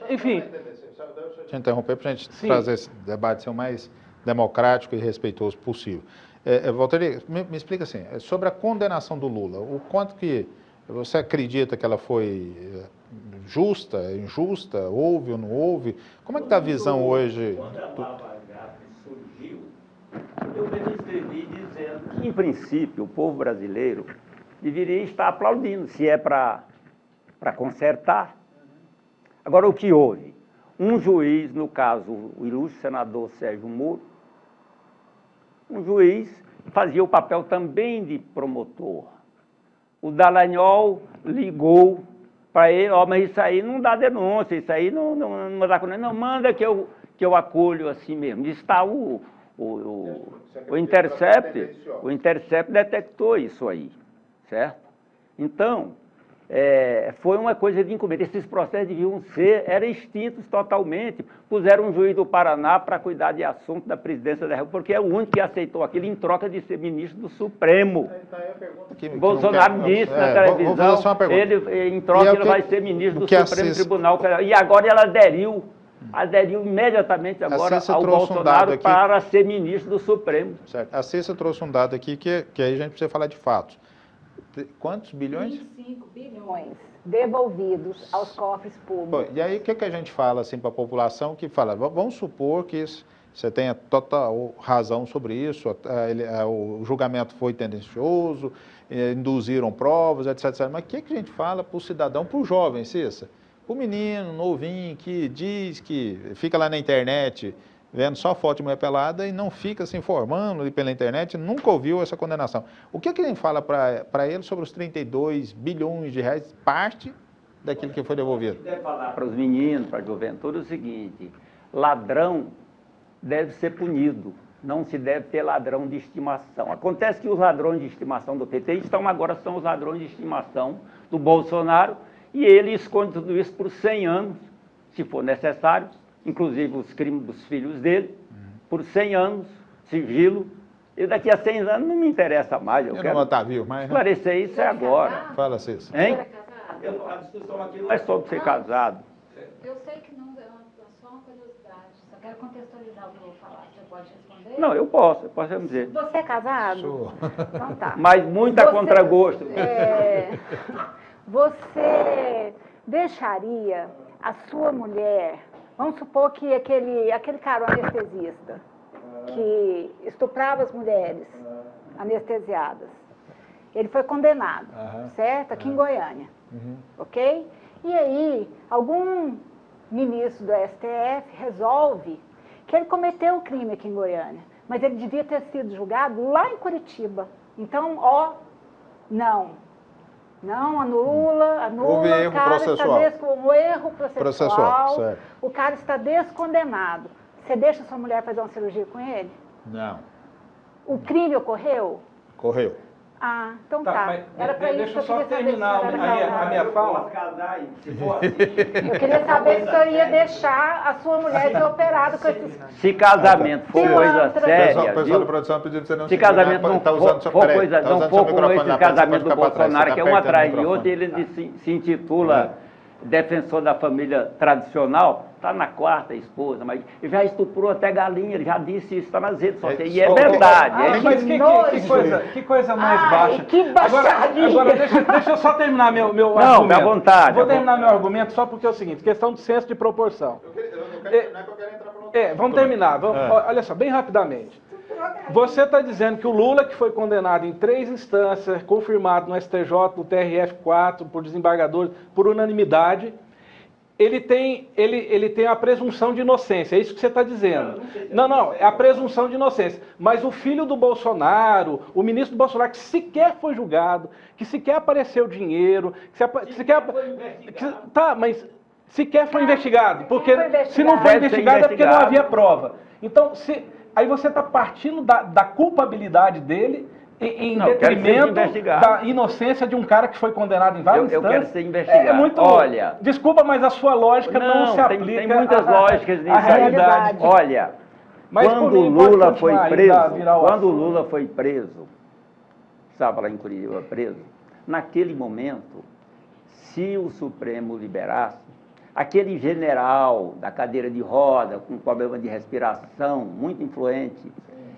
E: enfim...
A: Deixa eu te interromper para a gente fazer esse debate ser o mais democrático e respeitoso possível. Valteri, me explica assim, sobre a condenação do Lula, o quanto que você acredita que ela foi justa, injusta, houve ou não houve? Como é que está a visão hoje?
G: Quando a Lava Jato surgiu, eu mesmo escrevi dizendo que, em princípio, o povo brasileiro deveria estar aplaudindo, se é para consertar. Agora, o que houve? Um juiz, no caso, o ilustre senador Sérgio Moro, um juiz fazia o papel também de promotor. O Dallagnol ligou para ele: mas isso aí não dá denúncia, isso aí não dá condenação, não, manda que eu acolho assim mesmo. Está o Intercept detectou isso aí, certo? Então, foi uma coisa de incumbência. Esses processos deviam eram extintos totalmente. Puseram um juiz do Paraná para cuidar de assunto da presidência da República, porque é o único que aceitou aquilo em troca de ser ministro do Supremo. Bolsonaro disse na televisão, ele em troca ele vai ser ministro do Supremo Tribunal Federal. E agora ela aderiu imediatamente agora ao Bolsonaro para ser ministro do Supremo.
A: Certo. A Cissa trouxe um dado aqui que aí a gente precisa falar de fatos. Quantos bilhões?
F: 25 bilhões devolvidos aos cofres públicos.
A: E aí o que a gente fala assim para a população que fala, vamos supor que você tenha total razão sobre isso, o julgamento foi tendencioso, induziram provas, etc. Mas o que a gente fala para o cidadão, para o jovem, Cissa? O menino novinho que diz que fica lá na internet vendo só foto de mulher pelada e não fica se informando pela internet, nunca ouviu essa condenação. O que a gente fala para ele sobre os 32 bilhões de reais, parte daquilo que foi devolvido?
G: Deve falar para os meninos, para a juventude, o seguinte: ladrão deve ser punido. Não se deve ter ladrão de estimação. Acontece que os ladrões de estimação do PT agora são os ladrões de estimação do Bolsonaro, e ele esconde tudo isso por 100 anos, se for necessário, inclusive os crimes dos filhos dele, por 100 anos, sigilo. E daqui a 100 anos não me interessa mais. Eu quero
A: não tá vivo, mas,
G: esclarecer isso agora.
A: Fala, Cícero.
G: Hein? A discussão aqui não é sobre ser casado.
F: Eu sei que não é só uma curiosidade, só quero contextualizar o que eu vou falar. Você pode responder?
G: Não, eu posso dizer.
F: Você é casado?
A: Sou.
F: Então tá.
G: Mas muito a contragosto.
F: Você deixaria a sua mulher, vamos supor que aquele cara, o anestesista, que estuprava as mulheres anestesiadas, ele foi condenado, certo? Aqui em Goiânia, ok? E aí, algum ministro do STF resolve que ele cometeu o crime aqui em Goiânia, mas ele devia ter sido julgado lá em Curitiba. Então, não anula,
A: Houve erro processual.
F: Um erro processual,
A: certo.
F: o cara está descondenado. Você deixa sua mulher fazer uma cirurgia com ele?
A: Não.
F: O crime ocorreu?
A: Correu.
F: Ah, então tá.
E: Mas
F: Era para isso
E: deixa eu
F: que
E: só
F: eu queria
E: terminar
F: saber se
E: a minha fala.
F: eu queria saber se o senhor ia deixar a sua mulher ser operada com esses...
G: Se casamento for coisa séria,
A: O pessoal da produção pediu pra você não
G: se casamento não
A: tá usando seu,
G: for
A: peraí,
G: coisa,
A: tá
G: não
A: usando
G: for
A: seu
G: como
A: microfone
G: esse
A: lá, pra você
G: casamento
A: ficar
G: do
A: pra trás,
G: Bolsonaro,
A: você
G: que é
A: tá
G: um
A: apertando
G: atrás
A: o
G: de outro,
A: microfone.
G: ele se intitula defensor da família tradicional, está na quarta esposa, mas ele já estuprou até galinha, ele já disse isso, está nas redes sociais, e é verdade.
E: Mas que coisa mais baixa.
F: Que baixaria.
E: Agora deixa eu só terminar meu argumento.
G: Não, à vontade.
E: Vou terminar meu argumento só porque é o seguinte, questão de senso de proporção.
A: Não é que eu quero entrar para outro.
E: Vamos terminar. Olha só, bem rapidamente. Você está dizendo que o Lula, que foi condenado em 3 instâncias, confirmado no STJ, no TRF4, por desembargadores, por unanimidade, ele tem a presunção de inocência, é isso que você está dizendo. Não, é a presunção de inocência. Mas o filho do Bolsonaro, o ministro do Bolsonaro, que sequer foi julgado, que sequer apareceu dinheiro, mas sequer foi investigado, porque se não foi investigado é porque não havia prova. Então, aí você está partindo da culpabilidade dele em detrimento da inocência de um cara que foi condenado em várias instâncias.
G: Eu quero ser investigado. Olha,
E: desculpa, mas a sua lógica não se aplica.
G: Tem muitas lógicas nisso aí.
E: Realidade.
G: Olha, quando o Lula foi preso, estava lá em Curitiba preso, naquele momento, se o Supremo liberasse, aquele general da cadeira de roda, com problema de respiração, muito influente,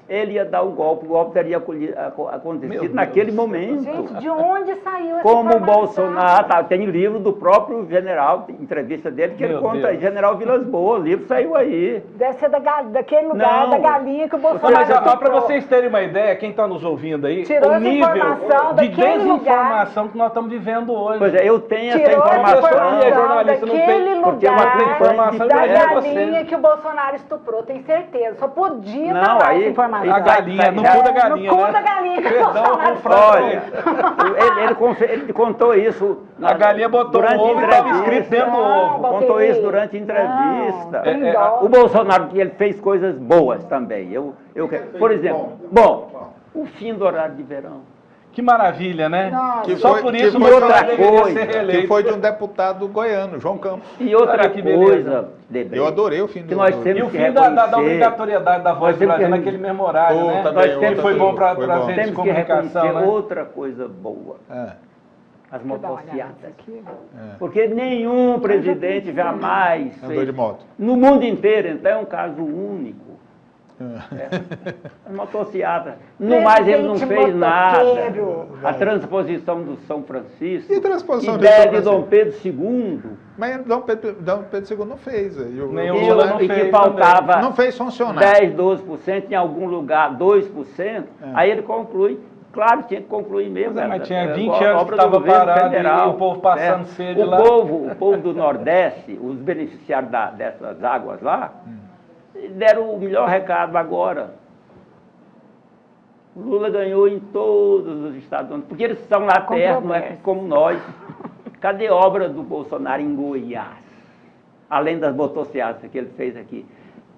G: ele ia dar o golpe teria acontecido naquele momento.
F: Gente, de onde saiu essa
G: Como o
F: informação?
G: Bolsonaro, tem livro do próprio general, entrevista dele, que ele conta, General Vilas Boas, o livro saiu aí.
F: Deve ser daquele lugar, da galinha que o Bolsonaro...
E: Mas só para vocês terem uma ideia, quem está nos ouvindo aí,
F: tirou
E: o nível de desinformação
F: lugar.
E: que nós estamos vivendo hoje.
G: Pois é, eu tenho essa informação.
E: É jornalista, não tem,
G: porque é uma
E: informação
F: da
E: de
F: galinha que o Bolsonaro estuprou, tenho certeza. Só podia dar essa informação.
E: A galinha, no cu da galinha,
F: no cu da galinha.
G: Olha, ele contou isso.
E: A galinha botou o ovo e estava escrito dentro do ovo.
G: Contou isso durante a entrevista. O Bolsonaro, ele fez coisas boas também. Por exemplo, o fim do horário de verão.
E: Que maravilha, né?
A: Só
E: por isso
A: o
G: outra coisa
A: que foi de um deputado goiano, João Campos.
G: E outra coisa,
A: eu adorei o fim do
G: nós temos
E: E o fim da obrigatoriedade da Voz do Brasil naquele mesmo horário, né?
G: Também,
E: foi bom para as redes de
G: temos que
E: comunicação,
G: reconhecer
E: né?
G: outra coisa boa. As motocicletas. Porque nenhum presidente jamais
A: andou de moto.
G: No mundo inteiro, então é um caso único. As motocicletas. No mais, ele não fez nada. A transposição do São Francisco.
A: E transposição
G: de Dom Pedro II.
A: Mas Dom Pedro II não fez.
E: Nem o Lula não fez.
G: Que faltava
A: não fez funcionar.
G: 10, 12%, em algum lugar 2%. Aí ele conclui. Claro, tinha que concluir mesmo.
E: Mas tinha 20 anos que estava parado federal, e o povo passando sede lá.
G: O povo do Nordeste, os beneficiários dessas águas lá, deram o melhor recado agora. O Lula ganhou em todos os estados, porque eles estão lá perto, não é como nós. Cadê obra do Bolsonaro em Goiás? Além das motocicletas que ele fez aqui.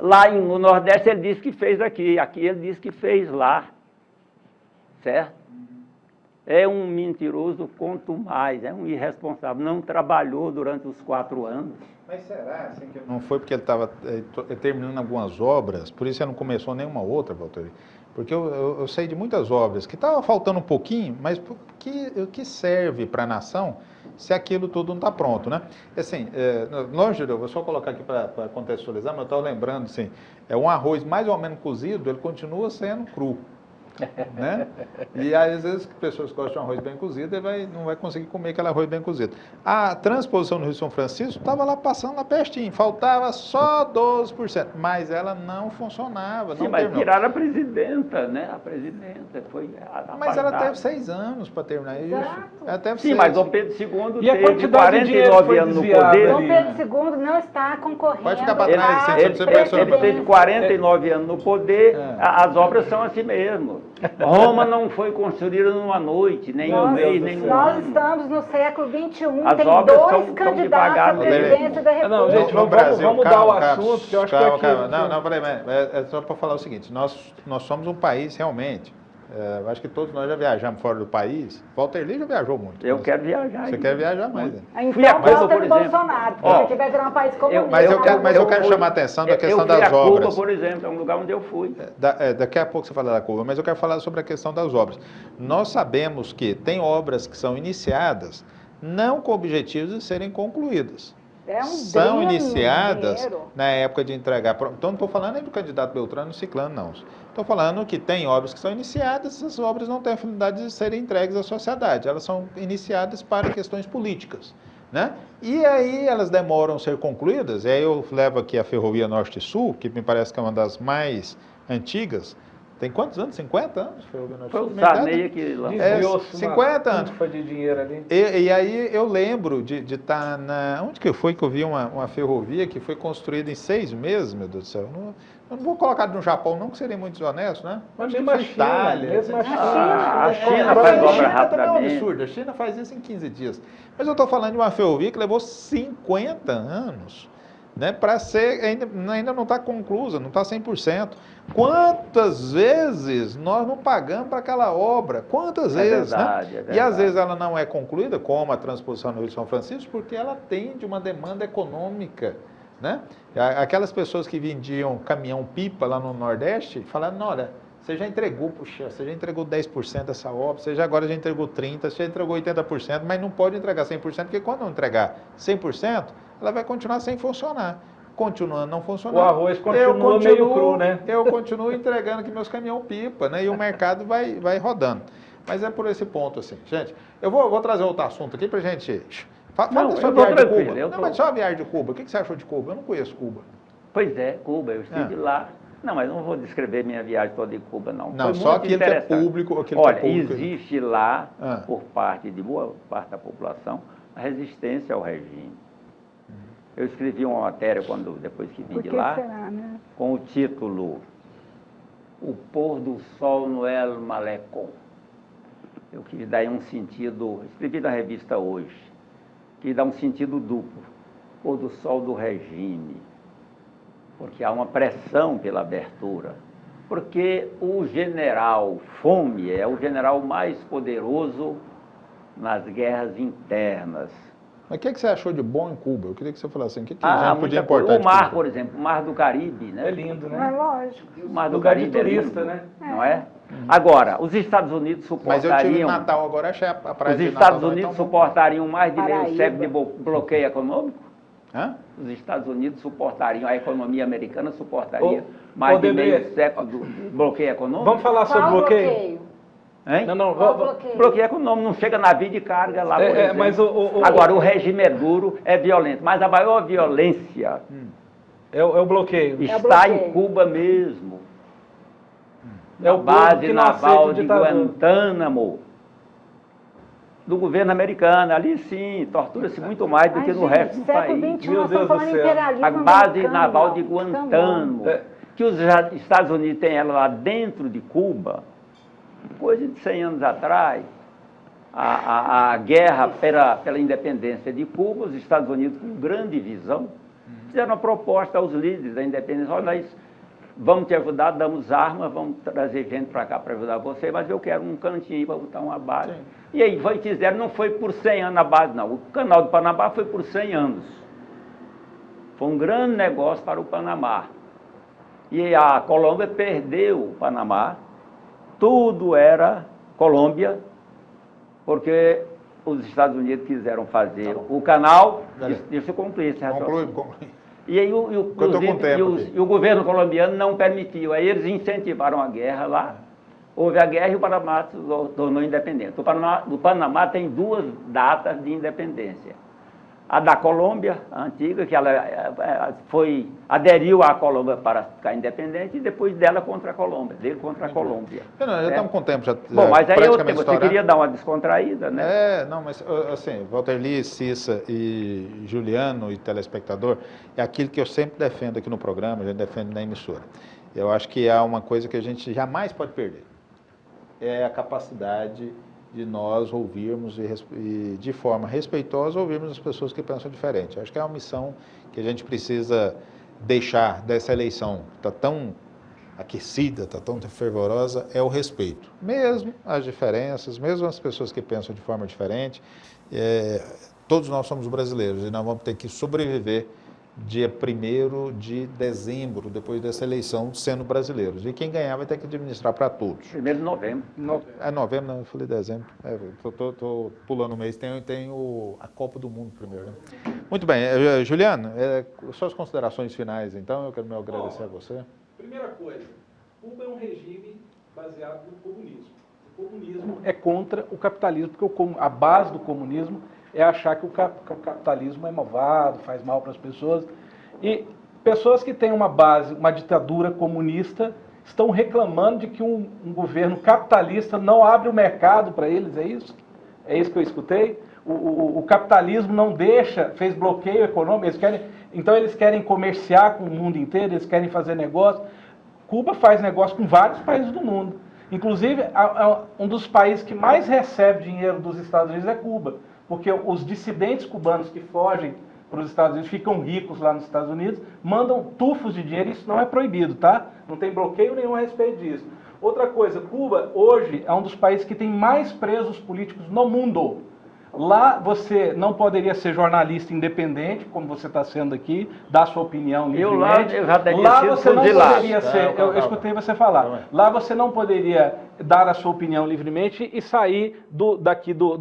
G: Lá no Nordeste ele disse que fez aqui ele disse que fez lá, certo? É um mentiroso quanto mais, é um irresponsável, não trabalhou durante os 4 anos.
A: Mas será assim, que não foi porque ele estava terminando algumas obras, por isso ele não começou nenhuma outra, Valtteri? Porque eu sei de muitas obras que estava faltando um pouquinho, mas o que serve para a nação se aquilo tudo não está pronto, né? Assim, longe, eu vou só colocar aqui para contextualizar, mas eu estava lembrando, assim, um arroz mais ou menos cozido, ele continua sendo cru. Né? E às vezes pessoas gostam de um arroz bem cozido, ele não vai conseguir comer aquele arroz bem cozido. A transposição no Rio São Francisco estava lá passando lá pertinho, faltava só 12%, mas ela não funcionava.
G: Sim,
A: não
G: mas
A: terminou.
G: tiraram a presidenta, né? A presidenta foi
A: Mas ela teve 6 anos para terminar isso. Ela teve
G: Sim,
A: 6.
G: mas o Pedro II
E: E a
G: teve
E: quantidade de dinheiro
G: 49
E: foi
G: anos no
E: desviada
G: poder.
E: ali?
F: Dom Pedro II não está concorrendo.
A: Pode ficar para trás,
F: à
A: licença,
G: Ele teve 49 anos no poder, as obras são assim mesmo. Roma não foi construída numa noite, nem um mês, nem um
F: Nós
G: ano.
F: estamos no século XXI,
G: As
F: tem
G: obras
F: 2
G: são
F: candidatos
G: devagar
F: à
G: no
F: presidência da República.
E: Não, gente,
A: No Brasil,
E: vamos mudar
A: calma,
E: o assunto, que eu acho que aqui...
A: Não, peraí, é só para falar o seguinte, nós somos um país realmente, acho que todos nós já viajamos fora do país, Valtteri já viajou muito.
G: Eu quero viajar.
A: Você quer viajar mais, né?
G: Fui a
F: Então,
G: Cuba,
F: vota
G: por
F: no
G: exemplo.
F: Bolsonaro, porque
G: Ó,
F: aqui vai virar um país comunista.
A: Mas eu quero chamar a atenção da questão das
G: Eu fui a
A: obras.
G: Cuba, por exemplo, é um lugar onde eu fui.
A: Daqui a pouco você fala da Cuba, mas eu quero falar sobre a questão das obras. Nós sabemos que tem obras que são iniciadas não com objetivos de serem concluídas. São iniciadas na época de entregar. Então não estou falando nem do candidato Beltrano e Ciclano, não. Estou falando que tem obras que são iniciadas, essas obras não têm a finalidade de serem entregues à sociedade. Elas são iniciadas para questões políticas. Né? E aí elas demoram a ser concluídas, e aí eu levo aqui a Ferrovia Norte e Sul, que me parece que é uma das mais antigas. Tem quantos anos? 50 anos? Ferrovia Norte e Sul?
G: Foi o Sarney que lá.
A: 50 anos.
E: De dinheiro ali.
A: E aí eu lembro de estar na... Onde que foi que eu vi uma ferrovia que foi construída em 6 meses, meu Deus do céu? Eu não vou colocar no Japão não, que seria muito desonesto, né?
E: Mas mesmo a China,
G: a China faz obra rapidamente.
A: É um absurdo. A China faz isso em 15 dias. Mas eu estou falando de uma ferrovia que levou 50 anos, né, para ser, ainda não está conclusa, não está 100%. Quantas vezes nós não pagamos para aquela obra? Quantas vezes,
G: verdade,
A: né?
G: é verdade.
A: E às vezes ela não é concluída, como a transposição no Rio de São Francisco, porque ela atende uma demanda econômica, né? Aquelas pessoas que vendiam caminhão-pipa lá no Nordeste, falaram, olha, você já entregou, puxa, você já entregou 10% dessa obra, agora já entregou 30%, você já entregou 80%, mas não pode entregar 100%, porque quando não entregar 100%, ela vai continuar sem funcionar. Continuando não funcionando.
E: O arroz continua meio cru, né?
A: Eu continuo entregando aqui meus caminhão-pipa, né? E o mercado vai rodando. Mas é por esse ponto, assim. Gente, eu vou trazer outro assunto aqui pra gente... Fala da sua viagem de Cuba. Não, mas só a viagem de Cuba. O que você achou de Cuba? Eu não conheço Cuba.
G: Pois é, Cuba, eu estive lá. Não, mas não vou descrever minha viagem toda em Cuba, não.
A: Não,
G: foi
A: só
G: muito
A: aquilo que é
G: interessante.
A: público.
G: Olha, existe lá, por parte de boa parte da população, a resistência ao regime. Eu escrevi uma matéria depois que vim de lá,
F: né?
G: com o título O Pôr do Sol no El Malecón. Eu quis dar um sentido, escrevi na revista Hoje, que dá um sentido duplo, Pôr do Sol do regime, porque há uma pressão pela abertura, porque o general Fome é o general mais poderoso nas guerras internas.
A: Mas o que você achou de bom em Cuba? Eu queria que você falasse assim, o que a gente podia
G: importar.
A: O
G: mar, por exemplo, o Mar do Caribe, né?
E: É lindo, né?
F: É lógico.
G: O Mar do
E: Lugar
G: Caribe
E: de turista,
G: é lindo,
E: né?
G: não é? Agora, os Estados Unidos
A: Mas eu tive em
G: suportariam...
A: Natal agora, achei a praia
G: Os
A: de
G: Estados
A: Natal
G: Unidos
A: tão
G: suportariam mais de meio
F: Paraíba.
G: século de bloqueio econômico?
A: Hã?
G: Os Estados Unidos suportariam, a economia americana suportaria
E: Ô,
G: mais de
E: Dedê,
G: meio século de bloqueio econômico?
E: Vamos falar sobre
F: Qual
E: bloqueio?
G: Hein?
E: Não,
F: Qual bloqueio?
G: Bloqueio econômico, não chega navio de carga lá, por exemplo.
E: Mas
G: Agora, o regime é duro, é violento, mas a maior violência
E: é o bloqueio.
G: está
F: bloqueio.
G: em Cuba mesmo.
E: É o
G: Na base
E: povo que não aceita
G: naval
E: o
G: de
E: ditador.
G: Guantánamo, do governo americano. Ali sim, tortura-se muito mais do que no resto do país.
F: Século XXI,
E: Meu
F: nós
E: Deus
F: estamos
E: do
F: falando
E: céu.
F: imperialismo
G: A base
F: americano,
G: naval de
F: ó.
G: Guantánamo, que os Estados Unidos têm ela lá dentro de Cuba, coisa de 100 anos atrás, a guerra pela independência de Cuba, os Estados Unidos com grande visão, Fizeram uma proposta aos líderes da independência, olha, nós vamos te ajudar, damos armas, vamos trazer gente para cá para ajudar você, mas eu quero um cantinho para botar uma base. Sim. E aí fizeram, não foi por 100 anos a base, não. O canal do Panamá foi por 100 anos. Foi um grande negócio para o Panamá. E a Colômbia perdeu o Panamá, tudo era Colômbia, porque os Estados Unidos quiseram fazer o canal, deixa eu concluir esse raciocínio. Conclui. E aí o governo colombiano não permitiu, aí eles incentivaram a guerra lá, houve a guerra e o Panamá se tornou independente. O Panamá tem 2 datas de independência. A da Colômbia, a antiga, que ela aderiu à Colômbia para ficar independente, e depois dela contra a Colômbia, dele contra a Colômbia.
A: Já estamos com o tempo, já.
G: Bom, mas aí você queria dar uma descontraída, né?
A: Não, mas assim, Walter Lee, Cissa e Juliano e telespectador, é aquilo que eu sempre defendo aqui no programa, a gente defende na emissora. Eu acho que há uma coisa que a gente jamais pode perder, é a capacidade de nós ouvirmos e de forma respeitosa ouvirmos as pessoas que pensam diferente. Acho que é uma missão que a gente precisa deixar dessa eleição, está tão aquecida, está tão fervorosa, é o respeito. Mesmo as diferenças, mesmo as pessoas que pensam de forma diferente, todos nós somos brasileiros e nós vamos ter que sobreviver dia 1º de dezembro, depois dessa eleição, sendo brasileiros. E quem ganhar vai ter que administrar para todos.
G: 1º de novembro.
A: Novembro, não, eu falei dezembro. Estou pulando o mês, tem a Copa do Mundo primeiro. Né? Muito bem. Juliano, suas considerações finais, então, eu quero me agradecer a você.
E: Primeira coisa, Cuba é um regime baseado no comunismo. O comunismo é contra o capitalismo, porque a base do comunismo é achar que o capitalismo é malvado, faz mal para as pessoas. E pessoas que têm uma base, uma ditadura comunista, estão reclamando de que um governo capitalista não abre o mercado para eles, é isso? É isso que eu escutei? O capitalismo não deixa, fez bloqueio econômico, então eles querem comerciar com o mundo inteiro, eles querem fazer negócio. Cuba faz negócio com vários países do mundo. Inclusive, um dos países que mais recebe dinheiro dos Estados Unidos é Cuba. Porque os dissidentes cubanos que fogem para os Estados Unidos, ficam ricos lá nos Estados Unidos, mandam tufos de dinheiro, isso não é proibido, tá? Não tem bloqueio nenhum a respeito disso. Outra coisa, Cuba hoje é um dos países que tem mais presos políticos no mundo. Lá você não poderia ser jornalista independente, como você está sendo aqui, dar sua opinião livremente. Lá você não poderia ser, eu escutei você falar, lá você não poderia dar a sua opinião livremente e sair daqui do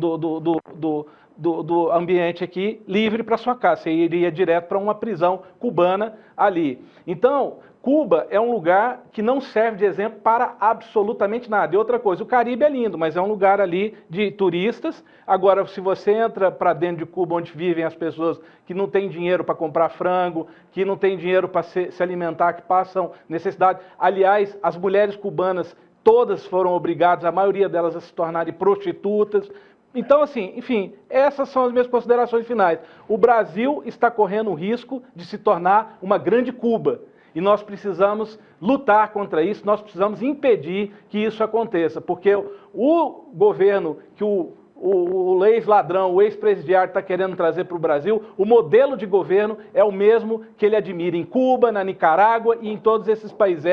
E: ambiente aqui livre para sua casa. Você iria direto para uma prisão cubana ali. Então, Cuba é um lugar que não serve de exemplo para absolutamente nada. E outra coisa, o Caribe é lindo, mas é um lugar ali de turistas. Agora, se você entra para dentro de Cuba, onde vivem as pessoas que não têm dinheiro para comprar frango, que não têm dinheiro para se alimentar, que passam necessidade. Aliás, as mulheres cubanas, todas foram obrigadas, a maioria delas, a se tornarem prostitutas. Então, assim, enfim, essas são as minhas considerações finais. O Brasil está correndo o risco de se tornar uma grande Cuba. E nós precisamos lutar contra isso, nós precisamos impedir que isso aconteça, porque o governo que o ex-ladrão, o ex-presidiário está querendo trazer para o Brasil, o modelo de governo é o mesmo que ele admira em Cuba, na Nicarágua e em todos esses países,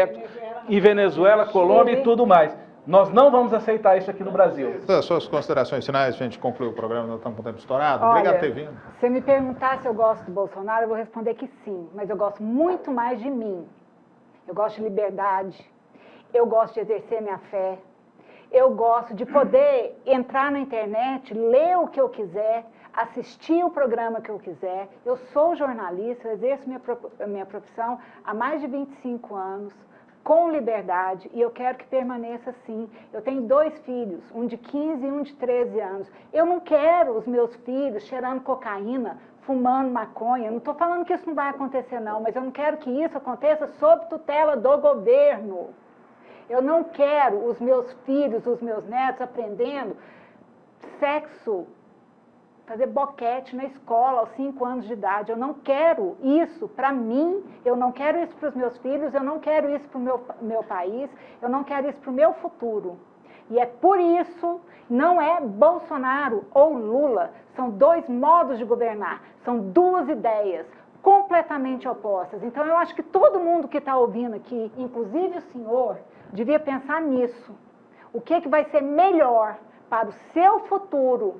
E: em Venezuela, Colômbia e tudo mais. Nós não vamos aceitar isso aqui no Brasil.
A: Suas considerações finais, a gente concluiu o programa, nós estamos com o tempo estourado. Obrigado por ter vindo.
F: Se me perguntar se eu gosto do Bolsonaro, eu vou responder que sim, mas eu gosto muito mais de mim. Eu gosto de liberdade, eu gosto de exercer minha fé, eu gosto de poder entrar na internet, ler o que eu quiser, assistir o programa que eu quiser. Eu sou jornalista, eu exerço minha profissão há mais de 25 anos, com liberdade, e eu quero que permaneça assim. Eu tenho 2 filhos, um de 15 e um de 13 anos. Eu não quero os meus filhos cheirando cocaína, fumando maconha. Não estou falando que isso não vai acontecer, não, mas eu não quero que isso aconteça sob tutela do governo. Eu não quero os meus filhos, os meus netos aprendendo sexo, fazer boquete na escola aos 5 anos de idade. Eu não quero isso para mim, eu não quero isso para os meus filhos, eu não quero isso para o meu país, eu não quero isso para o meu futuro. E é por isso, não é Bolsonaro ou Lula, são 2 modos de governar, são 2 ideias completamente opostas. Então, eu acho que todo mundo que está ouvindo aqui, inclusive o senhor, devia pensar nisso. O que vai ser melhor para o seu futuro?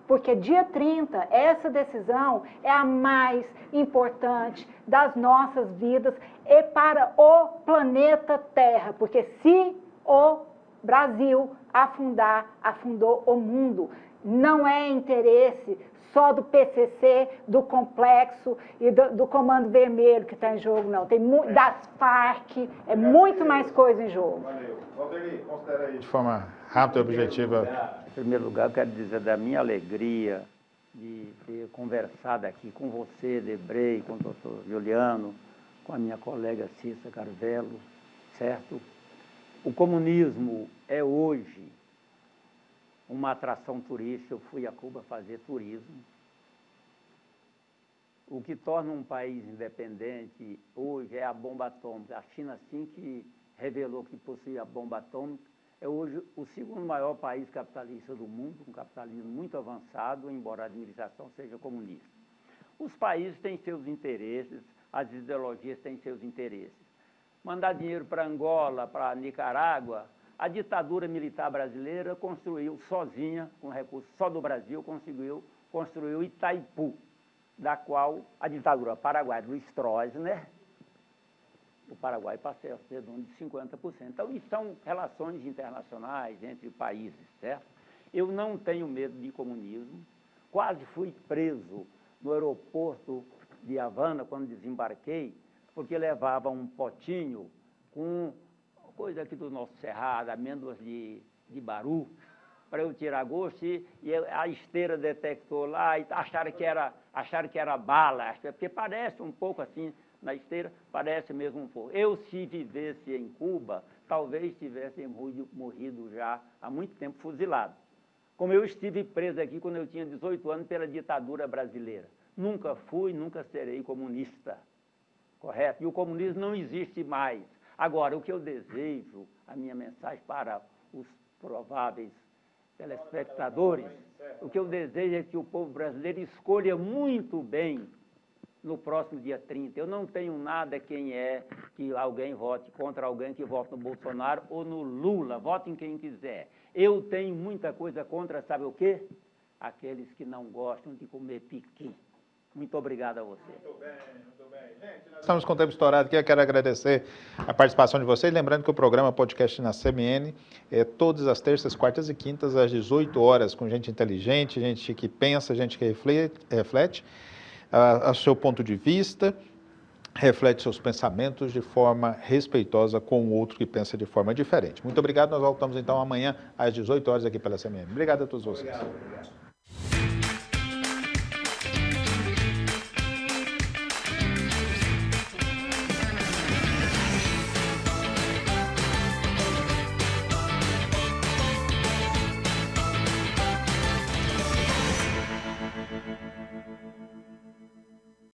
F: Porque dia 30, essa decisão é a mais importante das nossas vidas e para o planeta Terra. Porque se o Brasil afundar, afundou o mundo. Não é interesse só do PCC, do Complexo e do Comando Vermelho que está em jogo, não. Tem das Farc, é muito mais coisa em jogo.
A: Valeu. Valdeli, considera aí de forma rápida e objetiva.
G: Em primeiro lugar, eu quero dizer da minha alegria de ter conversado aqui com você, Debrey, com o doutor Juliano, com a minha colega Cissa Carvelo, certo? O comunismo é hoje uma atração turística. Eu fui a Cuba fazer turismo. O que torna um país independente hoje é a bomba atômica. A China, assim que revelou que possuía a bomba atômica, é hoje o segundo maior país capitalista do mundo, um capitalismo muito avançado, embora a administração seja comunista. Os países têm seus interesses, as ideologias têm seus interesses. Mandar dinheiro para Angola, para Nicarágua, a ditadura militar brasileira construiu sozinha, com recursos só do Brasil, construiu Itaipu, da qual a ditadura paraguaia, Luiz Stroessner, o Paraguai passou a ser dono de 50%. Então, isso são relações internacionais entre países, certo? Eu não tenho medo de comunismo. Quase fui preso no aeroporto de Havana, quando desembarquei, porque levava um potinho com coisa aqui do nosso Cerrado, amêndoas de Baru, para eu tirar gosto, e a esteira detectou lá, e acharam que era bala, porque parece um pouco assim, na esteira, parece mesmo um pouco. Eu, se vivesse em Cuba, talvez tivesse morrido já há muito tempo fuzilado. Como eu estive preso aqui quando eu tinha 18 anos pela ditadura brasileira. Nunca fui, nunca serei comunista, correto? E o comunismo não existe mais. Agora, o que eu desejo, a minha mensagem para os prováveis telespectadores, o que eu desejo é que o povo brasileiro escolha muito bem no próximo dia 30. Eu não tenho nada que alguém vote contra alguém que vote no Bolsonaro ou no Lula. Vote em quem quiser. Eu tenho muita coisa contra, sabe o quê? Aqueles que não gostam de comer piqui. Muito obrigado a você.
A: Muito bem, muito bem. Gente, nós estamos com o tempo estourado aqui. Eu quero agradecer a participação de vocês. Lembrando que o programa Podcast na CBN é todas as terças, quartas e quintas, às 18 horas, com gente inteligente, gente que pensa, gente que reflete a seu ponto de vista, reflete seus pensamentos de forma respeitosa com o outro que pensa de forma diferente. Muito obrigado. Nós voltamos então amanhã às 18 horas aqui pela CBN. Obrigado a todos vocês. Obrigado.